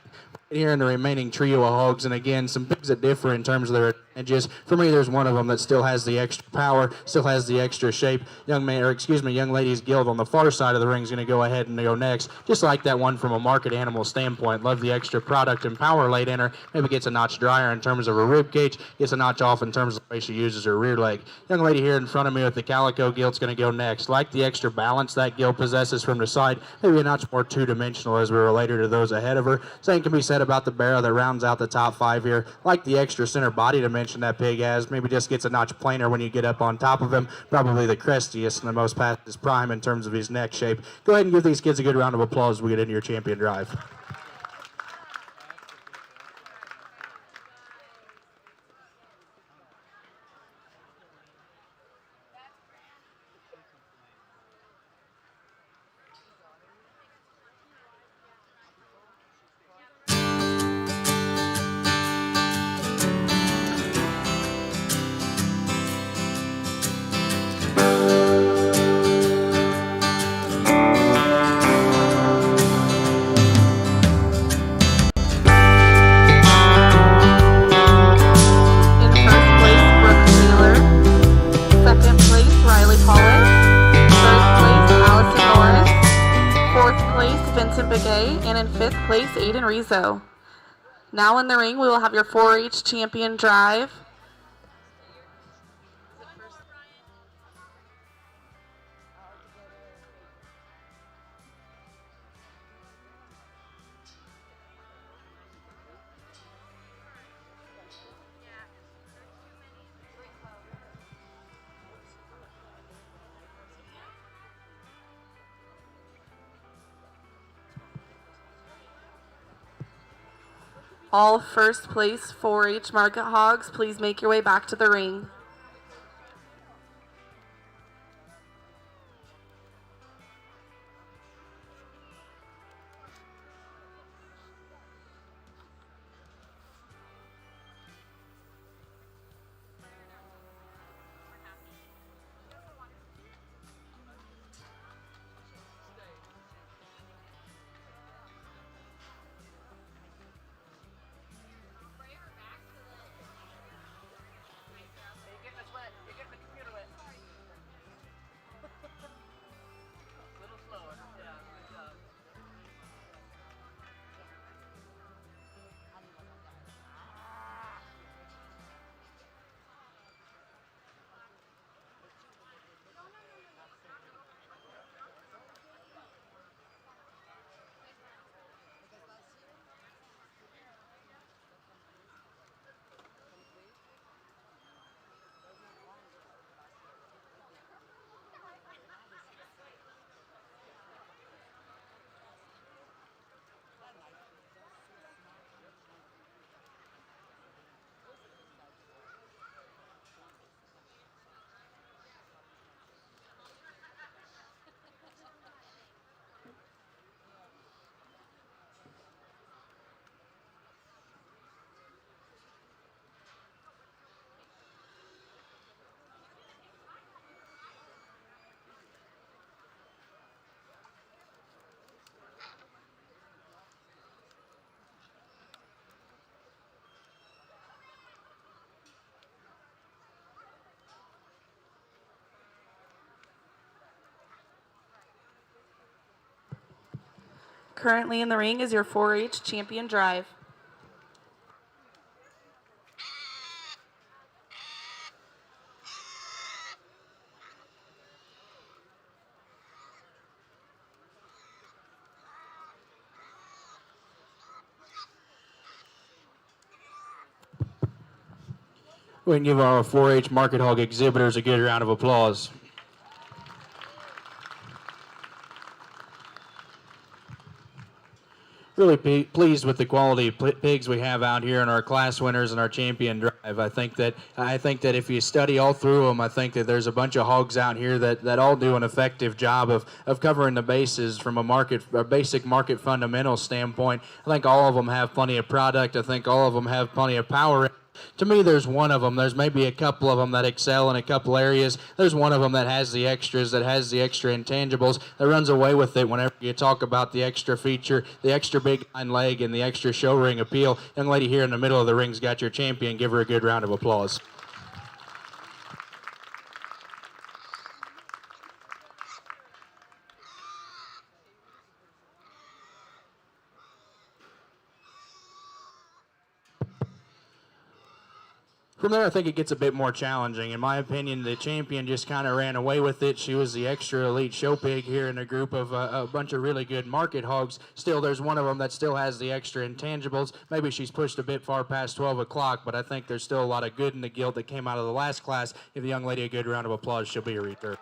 Here in the remaining trio of hogs, and again, some pigs that differ in terms of their advantages. For me, there's one of them that still has the extra power, still has the extra shape. Young lady's gilt on the far side of the ring is going to go ahead and go next, just like that one from a market animal standpoint. Love the extra product and power laid in her. Maybe gets a notch drier in terms of her rib cage, gets a notch off in terms of the way she uses her rear leg. Young lady here in front of me with the calico gilt's going to go next. Like the extra balance that gilt possesses from the side, maybe a notch more two-dimensional as we relate her to those ahead of her. Same can be said about the barrow that rounds out the top five here. Like the extra center body dimension that pig has, maybe just gets a notch plainer when you get up on top of him. Probably the crestiest and the most past his prime in terms of his neck shape. Go ahead and give these kids a good round of applause as we get into your champion drive. in 5th place, Aiden Rizzo. Now in the ring, we will have your 4-H champion drive. All 1st place 4-H market hogs, please make your way back to the ring. You're getting us wet. You're getting the computer wet. A little slower. Yeah, good job. Currently in the ring is your 4-H champion drive. We can give our 4-H market hog exhibitors a good round of applause. Really pleased with the quality of pigs we have out here in our class winners and our champion drive. I think that if you study all through them, I think that there's a bunch of hogs out here that all do an effective job of covering the bases from a basic market fundamental standpoint. I think all of them have plenty of product. I think all of them have plenty of power. To me, there's one of them. There's maybe a couple of them that excel in a couple areas. There's one of them that has the extras, that has the extra intangibles, that runs away with it whenever you talk about the extra feature, the extra big hind leg, and the extra show ring appeal. Young lady here in the middle of the ring's got your champion. Give her a good round of applause. From there, I think it gets a bit more challenging. In my opinion, the champion just kind of ran away with it. She was the extra elite show pig here in a group of a bunch of really good market hogs. Still, there's one of them that still has the extra intangibles. Maybe she's pushed a bit far past 12 o'clock, but I think there's still a lot of good in the guild that came out of the last class. Give the young lady a good round of applause. She'll be a return.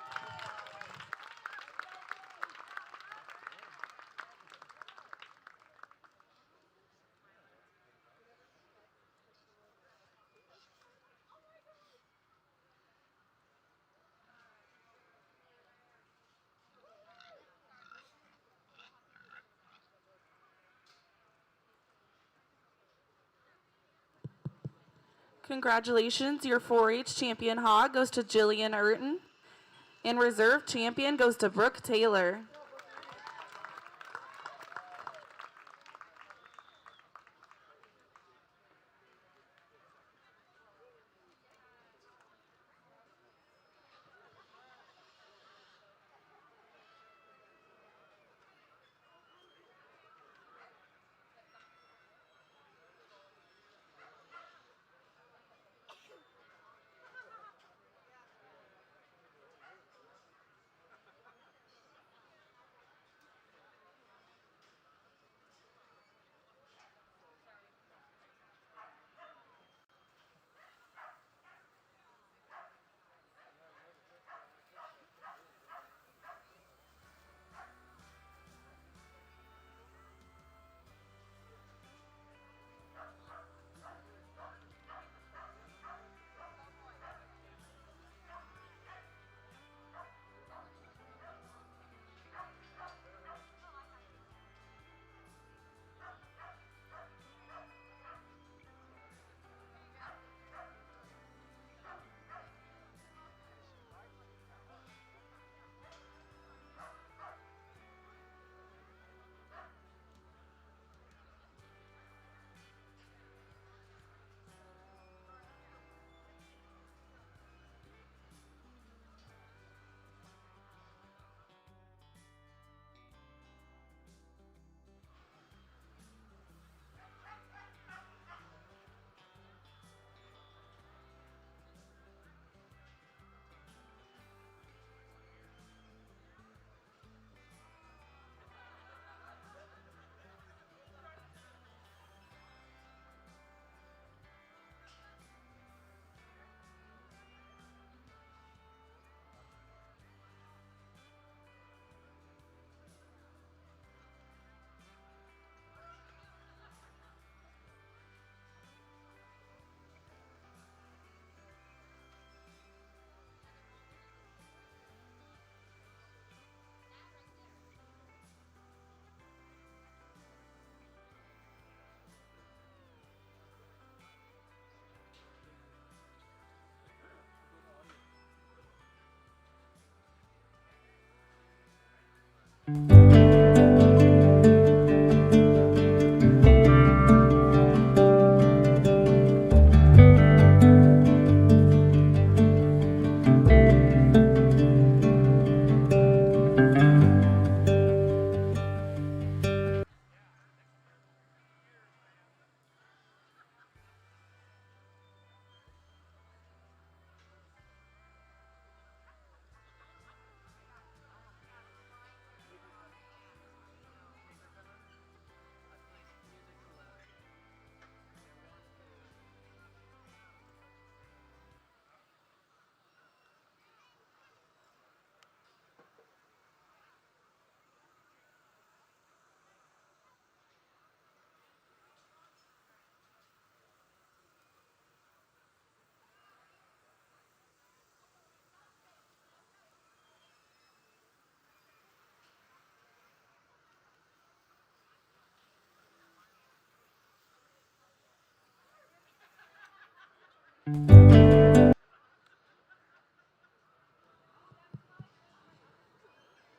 Congratulations, your 4-H champion hog goes to Jillian Urton. And reserve champion goes to Brooke Taylor.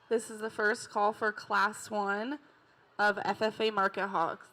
This is the first call for Class 1 of FFA Market Hogs.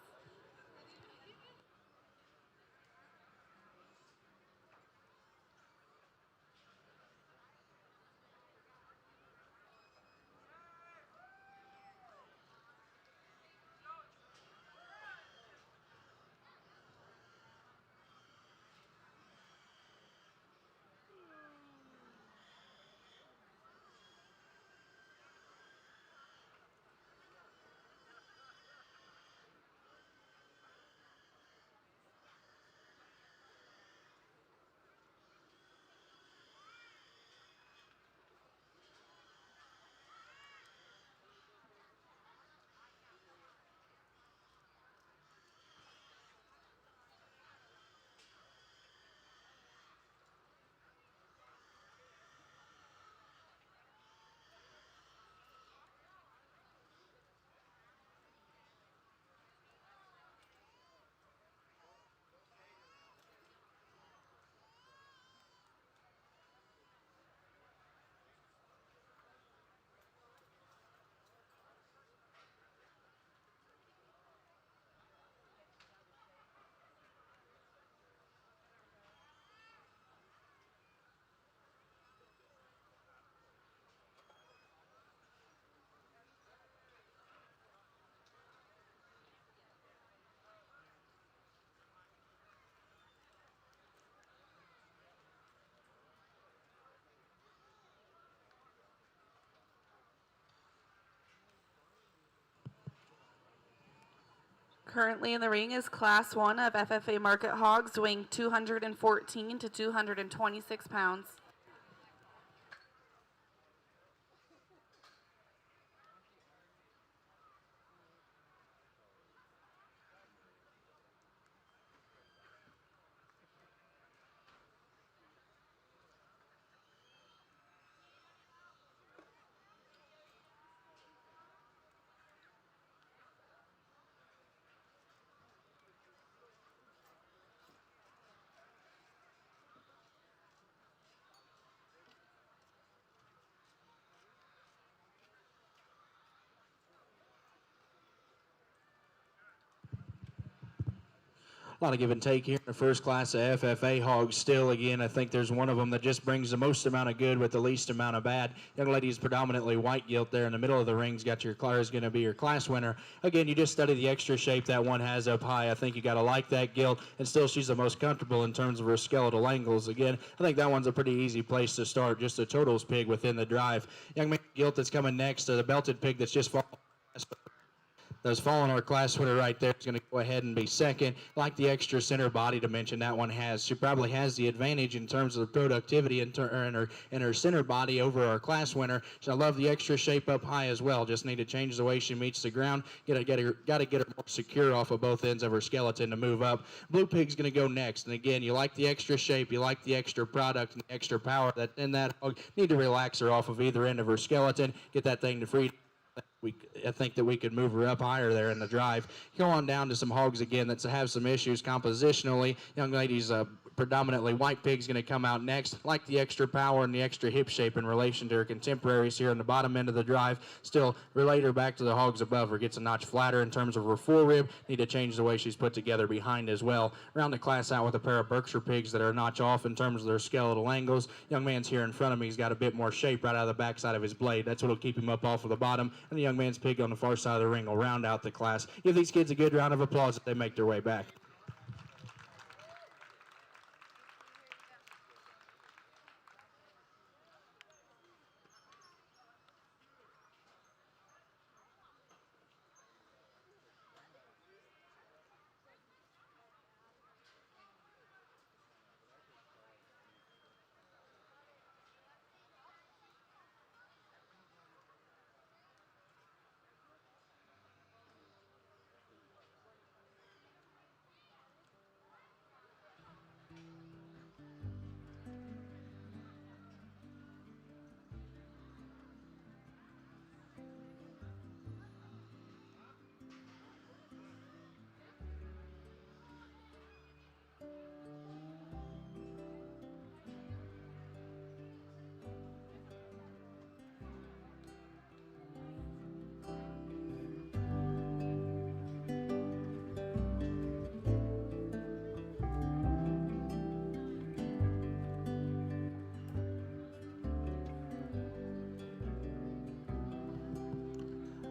Currently in the ring is Class 1 of FFA Market Hogs, weighing 214 to 226 pounds. A lot of give and take here in the first class of FFA hogs. Still, again, I think there's one of them that just brings the most amount of good with the least amount of bad. Young lady is predominantly white gilt there in the middle of the ring's got your car is going to be your class winner. Again, you just study the extra shape that one has up high. I think you got to like that gilt, and still she's the most comfortable in terms of her skeletal angles. Again, I think that one's a pretty easy place to start. Just a totals pig within the drive. Young man gilt that's coming next to the belted pig that's just fallen. Those falling our class winner right there is going to go ahead and be second. Like the extra center body dimension that one has. She probably has the advantage in terms of the productivity in her center body over our class winner. So I love the extra shape up high as well. Just need to change the way she meets the ground. Got to get her more secure off of both ends of her skeleton to move up. Blue pig's going to go next. And again, you like the extra shape, you like the extra product and the extra power that in that hog. Need to relax her off of either end of her skeleton. Get that thing to free. I think that we could move her up higher there in the drive. Go on down to some hogs again that have some issues compositionally. Young lady's predominantly white pig's going to come out next. Like the extra power and the extra hip shape in relation to her contemporaries here in the bottom end of the drive. Still, relate her back to the hogs above her. Gets a notch flatter in terms of her forerib. Need to change the way she's put together behind as well. Round the class out with a pair of Berkshire pigs that are a notch off in terms of their skeletal angles. Young man's here in front of me. He's got a bit more shape right out of the backside of his blade. That's what will keep him up off of the bottom. And the young man's pig on the far side of the ring will round out the class. Give these kids a good round of applause if they make their way back.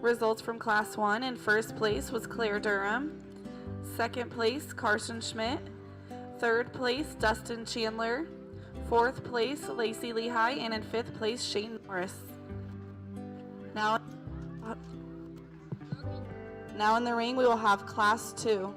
Results from Class 1. In first place was Claire Durham. Second place, Carson Schmidt. Third place, Dustin Chandler. Fourth place, Lacey Lehigh. And in fifth place, Shane Norris. Now in the ring, we will have Class 2.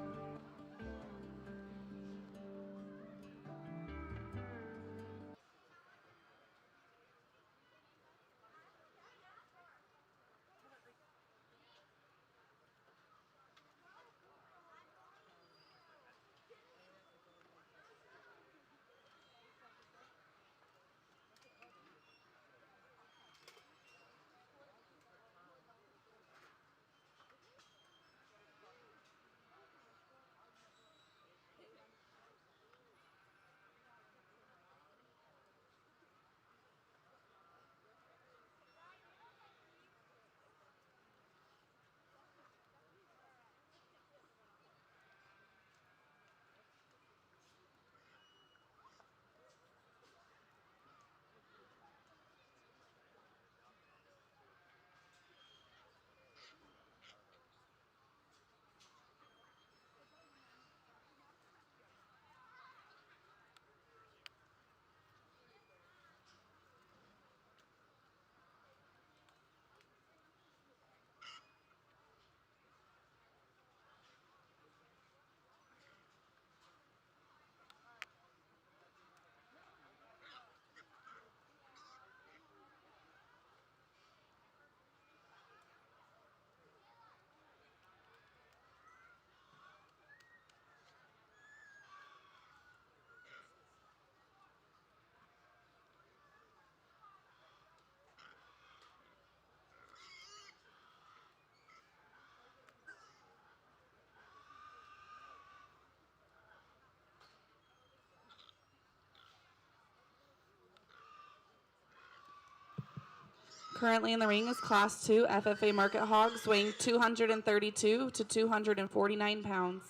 Currently in the ring is Class 2 FFA Market Hogs weighing 232 to 249 pounds.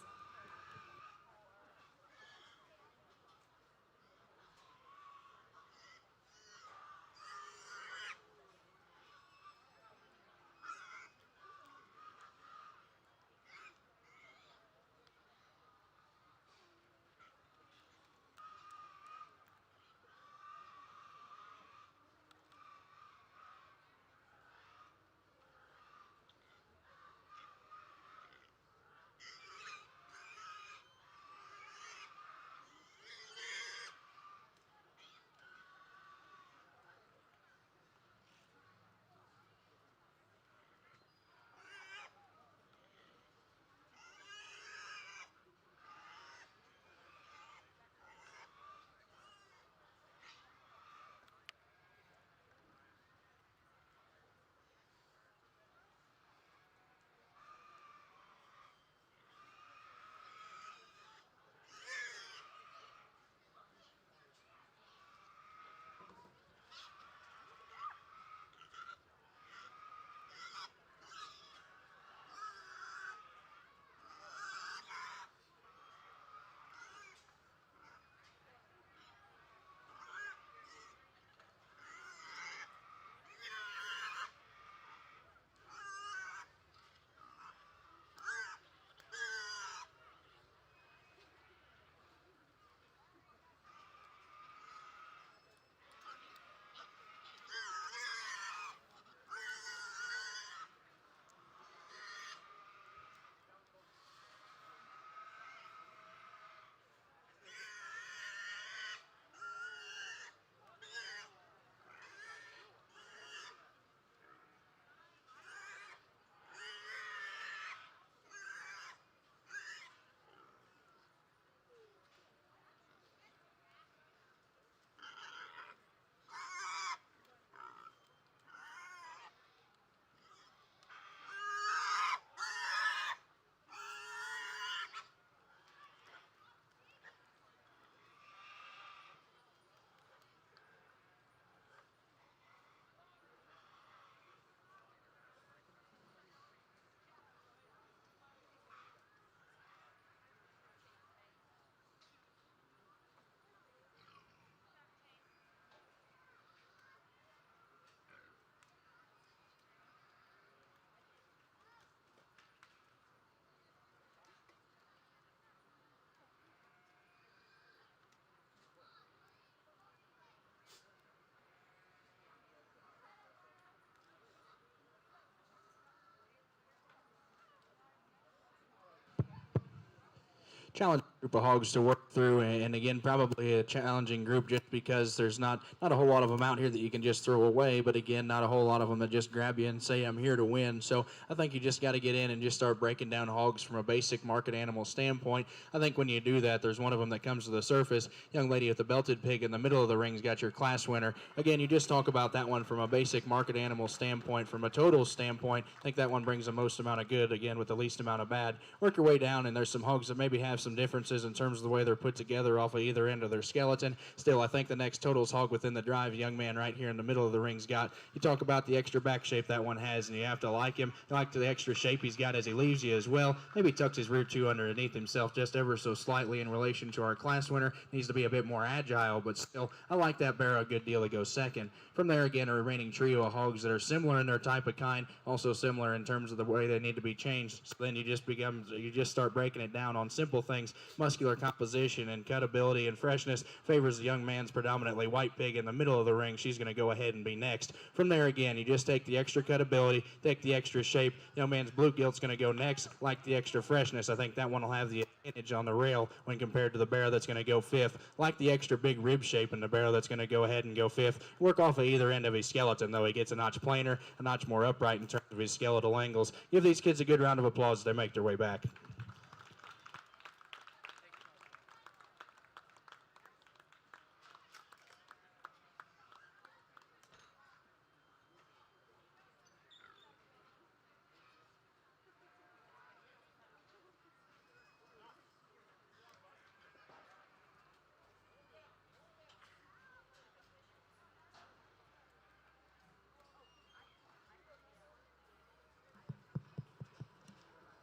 challenging group of hogs to work through, and again, probably a challenging group just because there's not a whole lot of them out here that you can just throw away, but again, not a whole lot of them that just grab you and say, I'm here to win. So I think you just got to get in and just start breaking down hogs from a basic market animal standpoint. I think when you do that, there's one of them that comes to the surface. Young lady with the belted pig in the middle of the ring's got your class winner. Again, you just talk about that one from a basic market animal standpoint. From a total standpoint, I think that one brings the most amount of good, again, with the least amount of bad. Work your way down, and there's some hogs that maybe have some differences in terms of the way they're put together off of either end of their skeleton. Still, I think the next totals hog within the drive, young man right here in the middle of the ring's got. You talk about the extra back shape that one has, and you have to like him. You like the extra shape he's got as he leaves you as well. Maybe tucks his rear two underneath himself just ever so slightly in relation to our class winner. Needs to be a bit more agile, but still, I like that barrow a good deal to go second. From there, again, a remaining trio of hogs that are similar in their type of kind, also similar in terms of the way they need to be changed. So then you just start breaking it down on simple things. Muscular composition and cutability and freshness favors the young man's predominantly white pig in the middle of the ring. She's going to go ahead and be next. From there, again, you just take the extra cutability, take the extra shape. Young man's blue gilt's going to go next. Like the extra freshness, I think that one will have the advantage on the rail when compared to the barrow that's going to go fifth. Like the extra big rib shape in the barrow that's going to go ahead and go fifth. Work off of either end of his skeleton, though. He gets a notch plainer, a notch more upright in terms of his skeletal angles. Give these kids a good round of applause as they make their way back.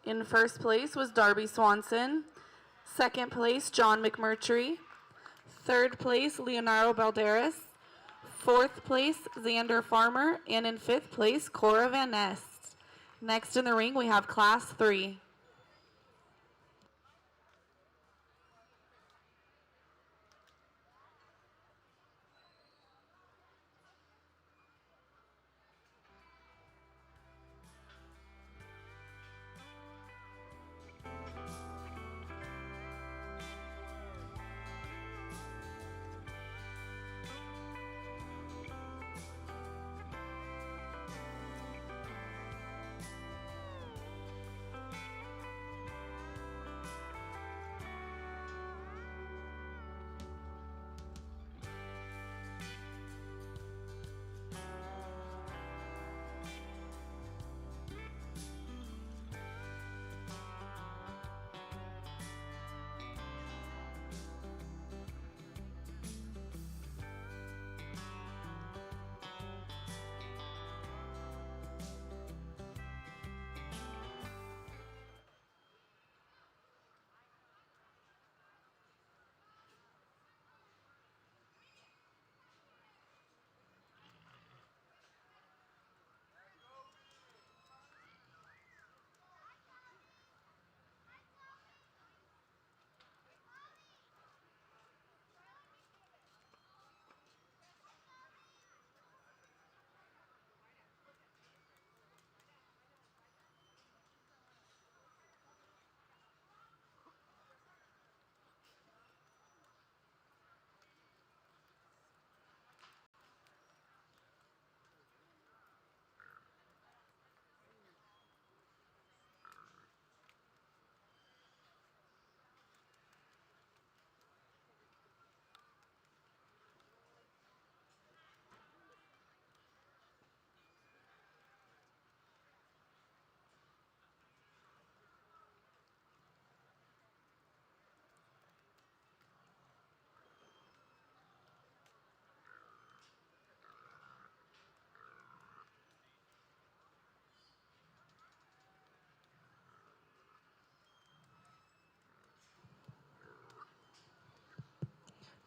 In first place was Darby Swanson. Second place, John McMurtry. Third place, Leonardo Balderas. Fourth place, Xander Farmer. And in fifth place, Cora Van Nest. Next in the ring, we have Class 3.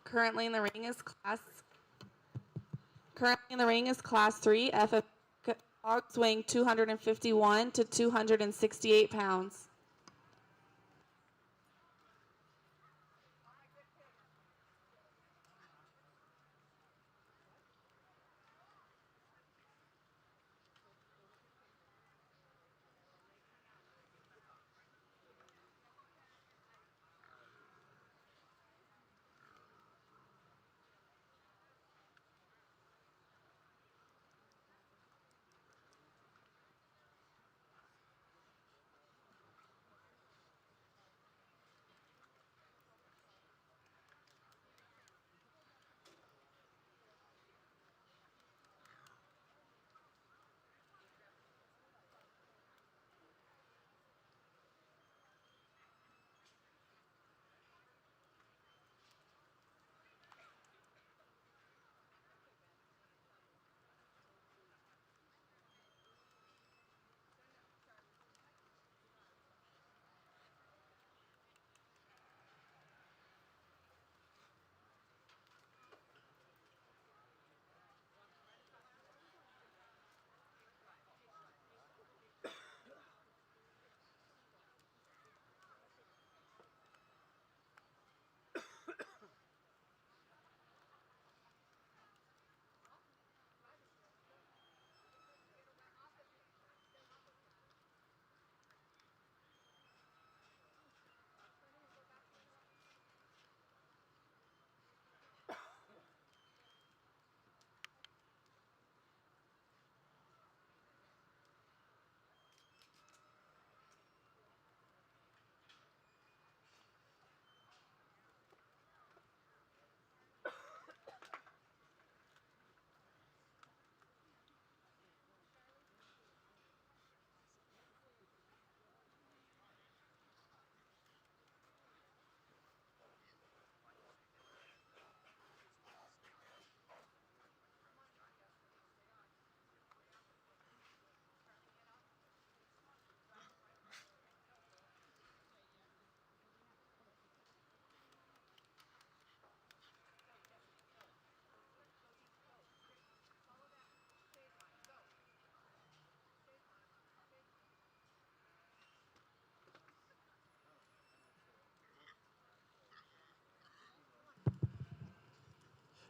Currently in the ring is Class 3 FF hogs weighing 251 to 268 pounds.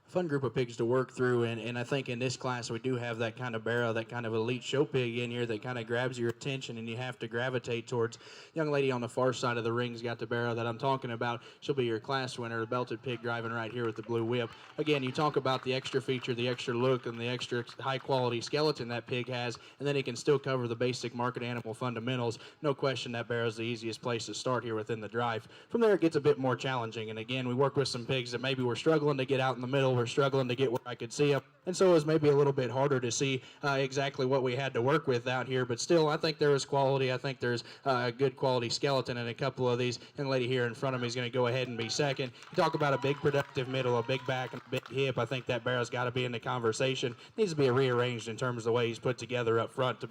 fun group of pigs to work through, and I think in this class we do have that kind of barrow, that kind of elite show pig in here that kind of grabs your attention and you have to gravitate towards. Young lady on the far side of the ring's got the barrow that I'm talking about. She'll be your class winner, the belted pig driving right here with the blue whip. Again, you talk about the extra feature, the extra look, and the extra high quality skeleton that pig has, and then he can still cover the basic market animal fundamentals. No question that barrow's the easiest place to start here within the drive. From there it gets a bit more challenging, and again we work with some pigs that maybe were struggling to get out in the middle, were struggling to get where I could see them, and so it was maybe a little bit harder to see exactly what we had to work with out here, but still I think there is quality. I think there's a good quality skeleton, and a couple of these. Young lady here in front of me is going to go ahead and be second. You talk about a big productive middle, a big back, and a big hip. I think that barrow's got to be in the conversation. Needs to be rearranged in terms of the way he's put together up front to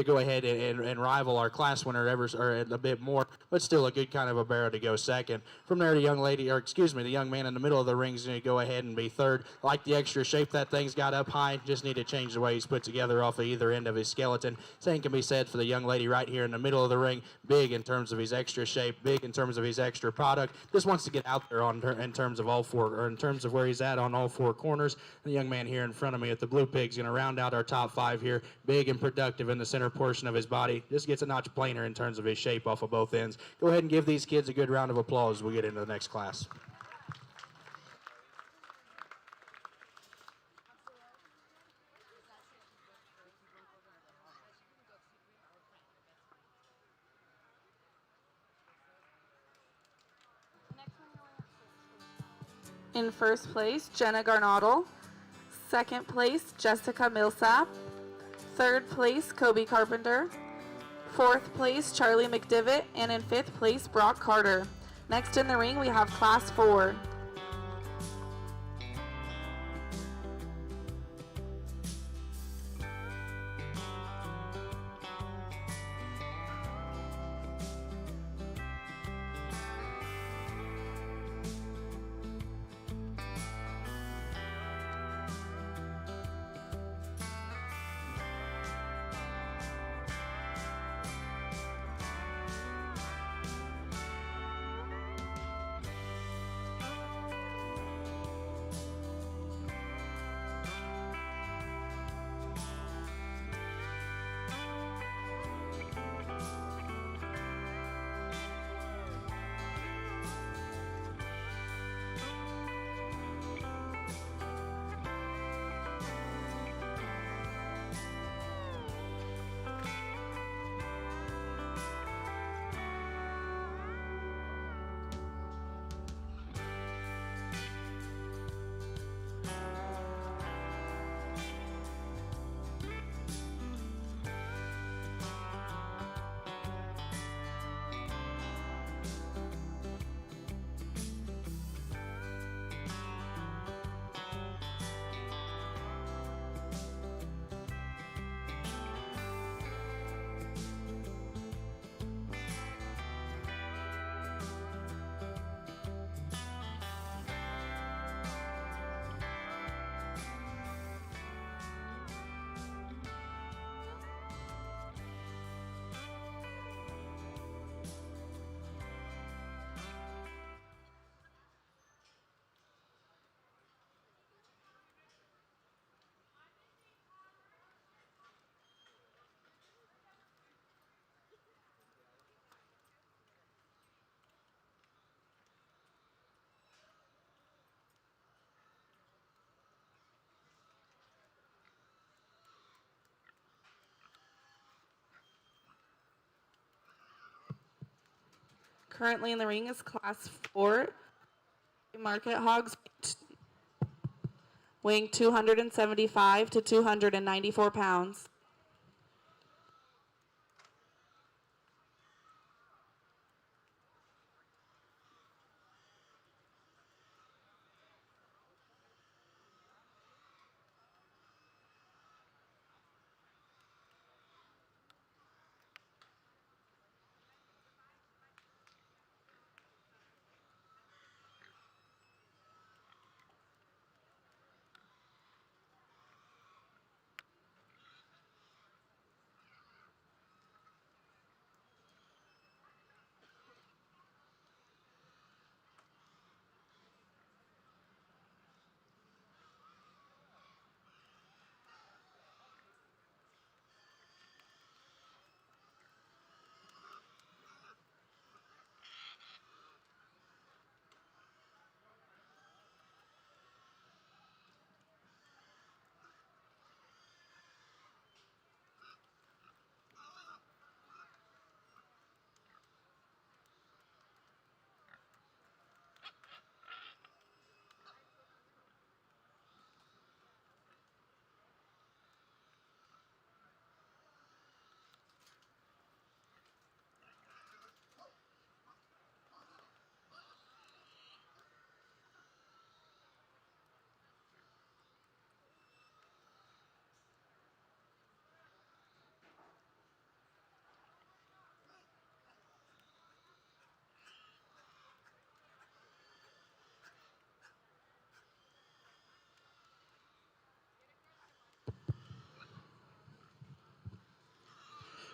go ahead and rival our class winner or a bit more, but still a good kind of a barrow to go second. From there, the young man in the middle of the ring is going to go ahead and be third. Like the extra shape that thing's got up high, just need to change the way he's put together off of either end of his skeleton. Same can be said for the young lady right here in the middle of the ring. Big in terms of his extra shape, big in terms of his extra product. Just wants to get out there in terms of in terms of where he's at on all four corners. The young man here in front of me at the blue pig's going to round out our top five here. Big and productive in the center portion of his body. Just gets a notch plainer in terms of his shape off of both ends. Go ahead and give these kids a good round of applause as we get into the next class. In first place, Jenna Garnodle. Second place, Jessica Millsap. Third place, Kobe Carpenter. Fourth place, Charlie McDivitt. And in fifth place, Brock Carter. Next in the ring, we have Class 4. Currently in the ring is Class 4 Market Hogs, weighing 275 to 294 pounds.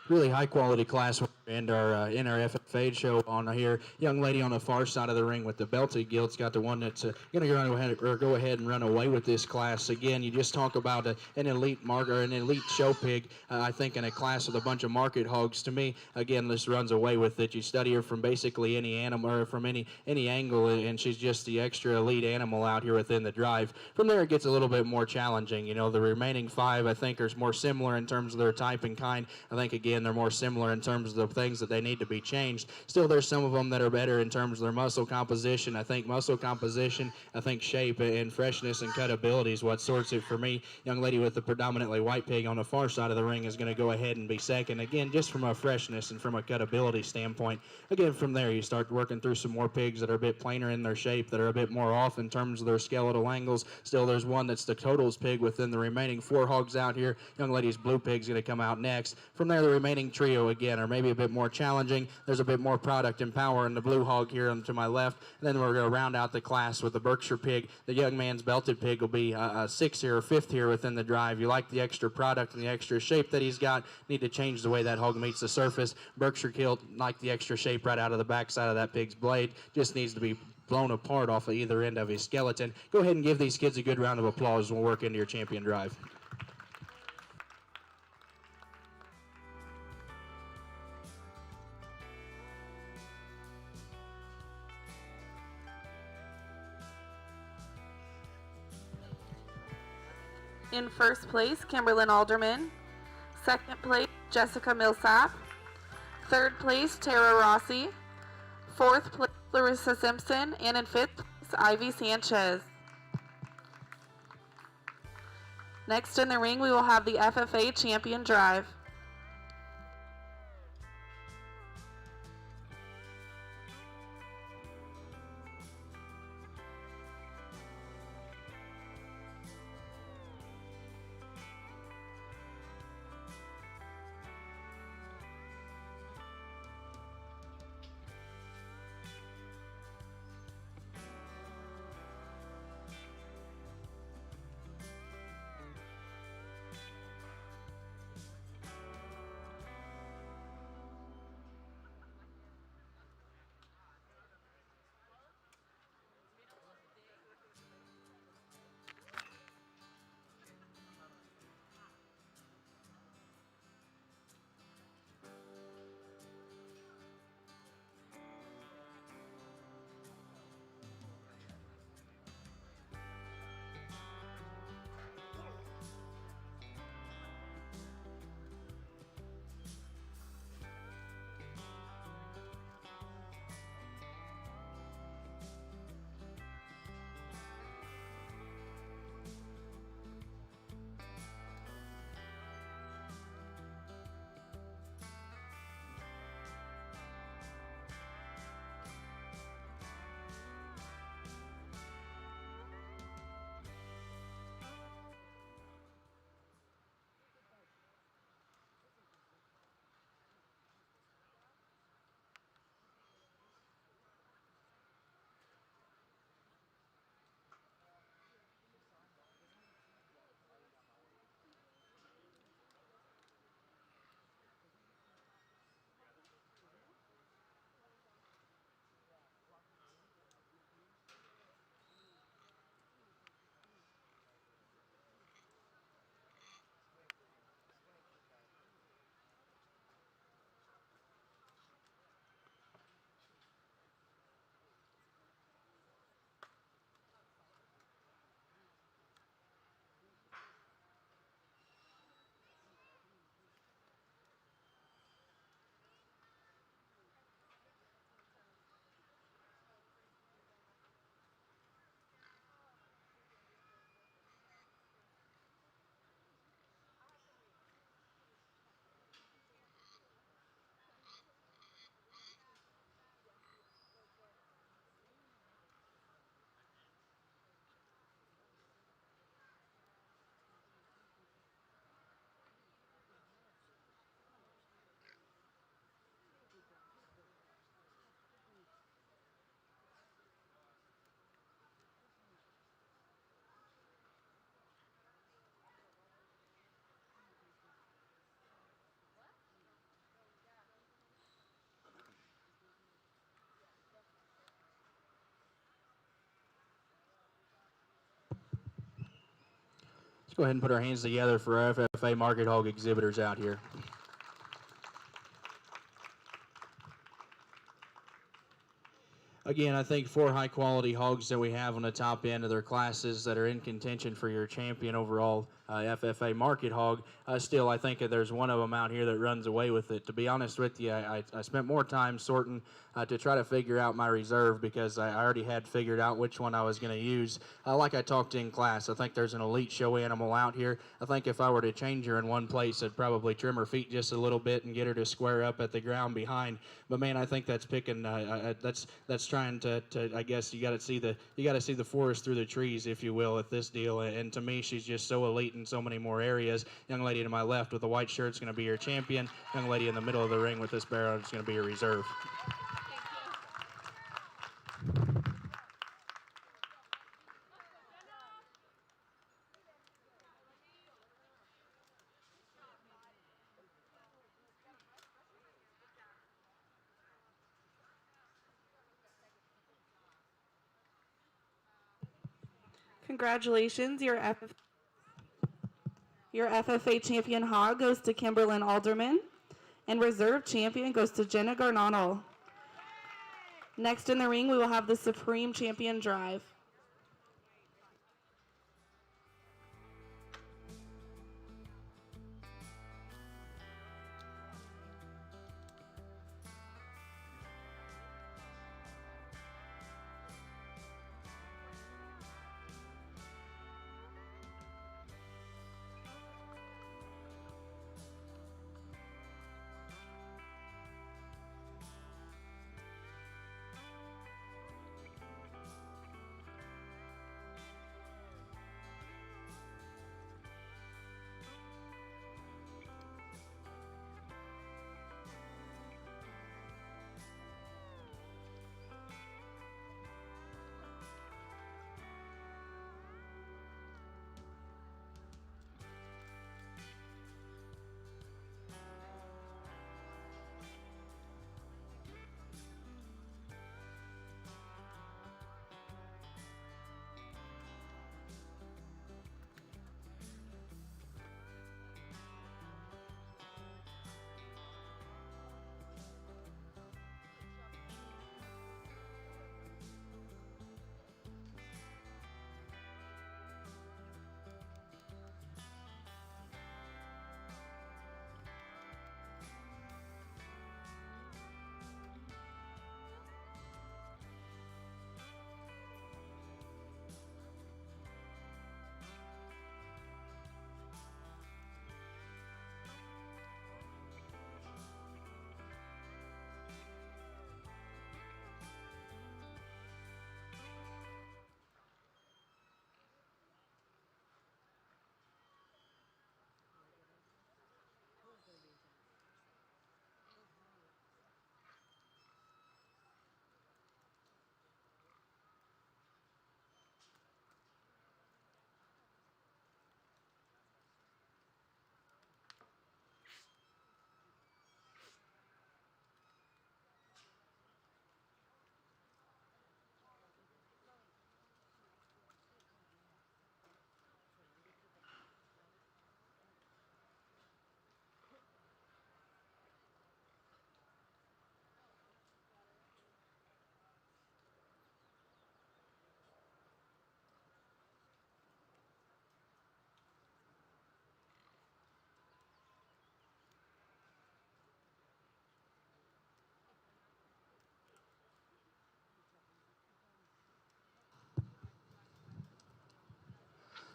really high quality class and our in our FFA show on here. Young lady on the far side of the ring with the belted gilt's got the one that's going to go ahead and run away with this class. Again, you just talk about an elite an elite show pig. I think in a class with a bunch of market hogs. To me, again, this runs away with it. You study her from basically any animal or from any angle, and she's just the extra elite animal out here within the drive. From there, it gets a little bit more challenging. You know, the remaining 5 I think are more similar in terms of their type and kind. I think again they're more similar in terms of the things that they need to be changed. Still, there's some of them that are better in terms of their muscle composition. I think muscle composition, I think shape and freshness and cutability is what sorts it for me. Young lady with the predominantly white pig on the far side of the ring is going to go ahead and be second. Again, just from a freshness and from a cutability standpoint. Again, from there you start working through some more pigs that are a bit plainer in their shape, that are a bit more off in terms of their skeletal angles. Still, there's one that's the totals pig within the remaining 4 hogs out here. Young lady's blue pig's going to come out next. From there, the remaining trio again are maybe a bit more challenging. There's a bit more product and power in the blue hog here to my left. And then we're going to round out the class with the Berkshire pig. The young man's belted pig will be a 6th here or 5th here within the drive. You like the extra product and the extra shape that he's got. Need to change the way that hog meets the surface. Berkshire kill like the extra shape right out of the backside of that pig's blade. Just needs to be blown apart off of either end of his skeleton. Go ahead and give these kids a good round of applause. We'll work into your champion drive. In first place, Kimberlyn Alderman. Second place, Jessica Millsap. Third place, Tara Rossi. Fourth place, Larissa Simpson. And in fifth place, Ivy Sanchez. Next in the ring, we will have the FFA Champion Drive. Go ahead and put our hands together for our FFA Market Hog exhibitors out here. Again, I think 4 high-quality hogs that we have on the top end of their classes that are in contention for your champion overall FFA market hog. Still, I think there's one of them out here that runs away with it. To be honest with you, I spent more time sorting to try to figure out my reserve because I already had figured out which one I was going to use. Like I talked in class, I think there's an elite show animal out here. I think if I were to change her in one place, I'd probably trim her feet just a little bit and get her to square up at the ground behind. But man, I think that's picking. That's trying to. I guess you got to see the forest through the trees, if you will, at this deal. And to me, she's just so elite in so many more areas. Young lady to my left with the white shirt is going to be your champion. Young lady in the middle of the ring with this barrel is going to be your reserve. Congratulations, your FFA champion hog goes to Kimberlyn Alderman, and reserve champion goes to Jenna Garnonal. Next in the ring, we will have the Supreme Champion Drive.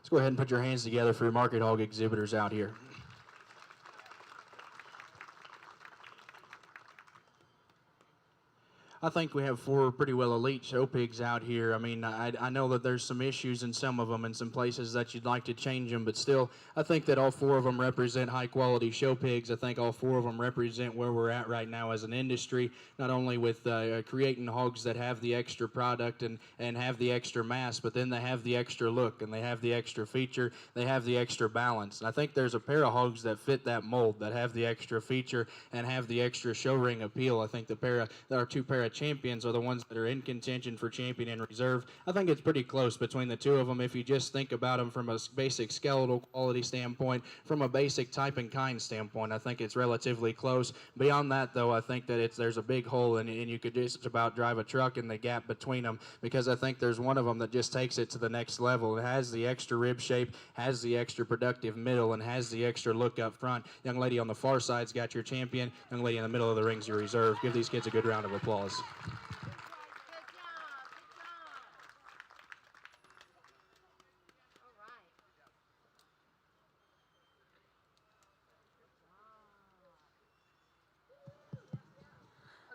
Let's go ahead and put your hands together for your market hog exhibitors out here. I think we have 4 pretty well elite show pigs out here. I mean, I know that there's some issues in some of them and some places that you'd like to change them, but still, I think that all 4 of them represent high-quality show pigs. I think all 4 of them represent where we're at right now as an industry, not only with creating hogs that have the extra product and have the extra mass, but then they have the extra look and they have the extra feature, they have the extra balance. And I think there's a pair of hogs that fit that mold, that have the extra feature and have the extra show ring appeal. I think there are 2 pair of champions are the ones that are in contention for champion and reserve. I think it's pretty close between the two of them if you just think about them from a basic skeletal quality standpoint, from a basic type and kind standpoint. I think it's relatively close. Beyond that, though, I think that there's a big hole, and you could just about drive a truck in the gap between them, because I think there's one of them that just takes it to the next level. It has the extra rib shape, has the extra productive middle, and has the extra look up front. Young lady on the far side's got your champion. Young lady in the middle of the ring's your reserve. Give these kids a good round of applause.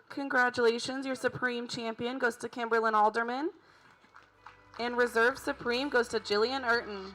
Congratulations, your Supreme Champion goes to Kimberlyn Alderman. And Reserve Supreme goes to Jillian Urton.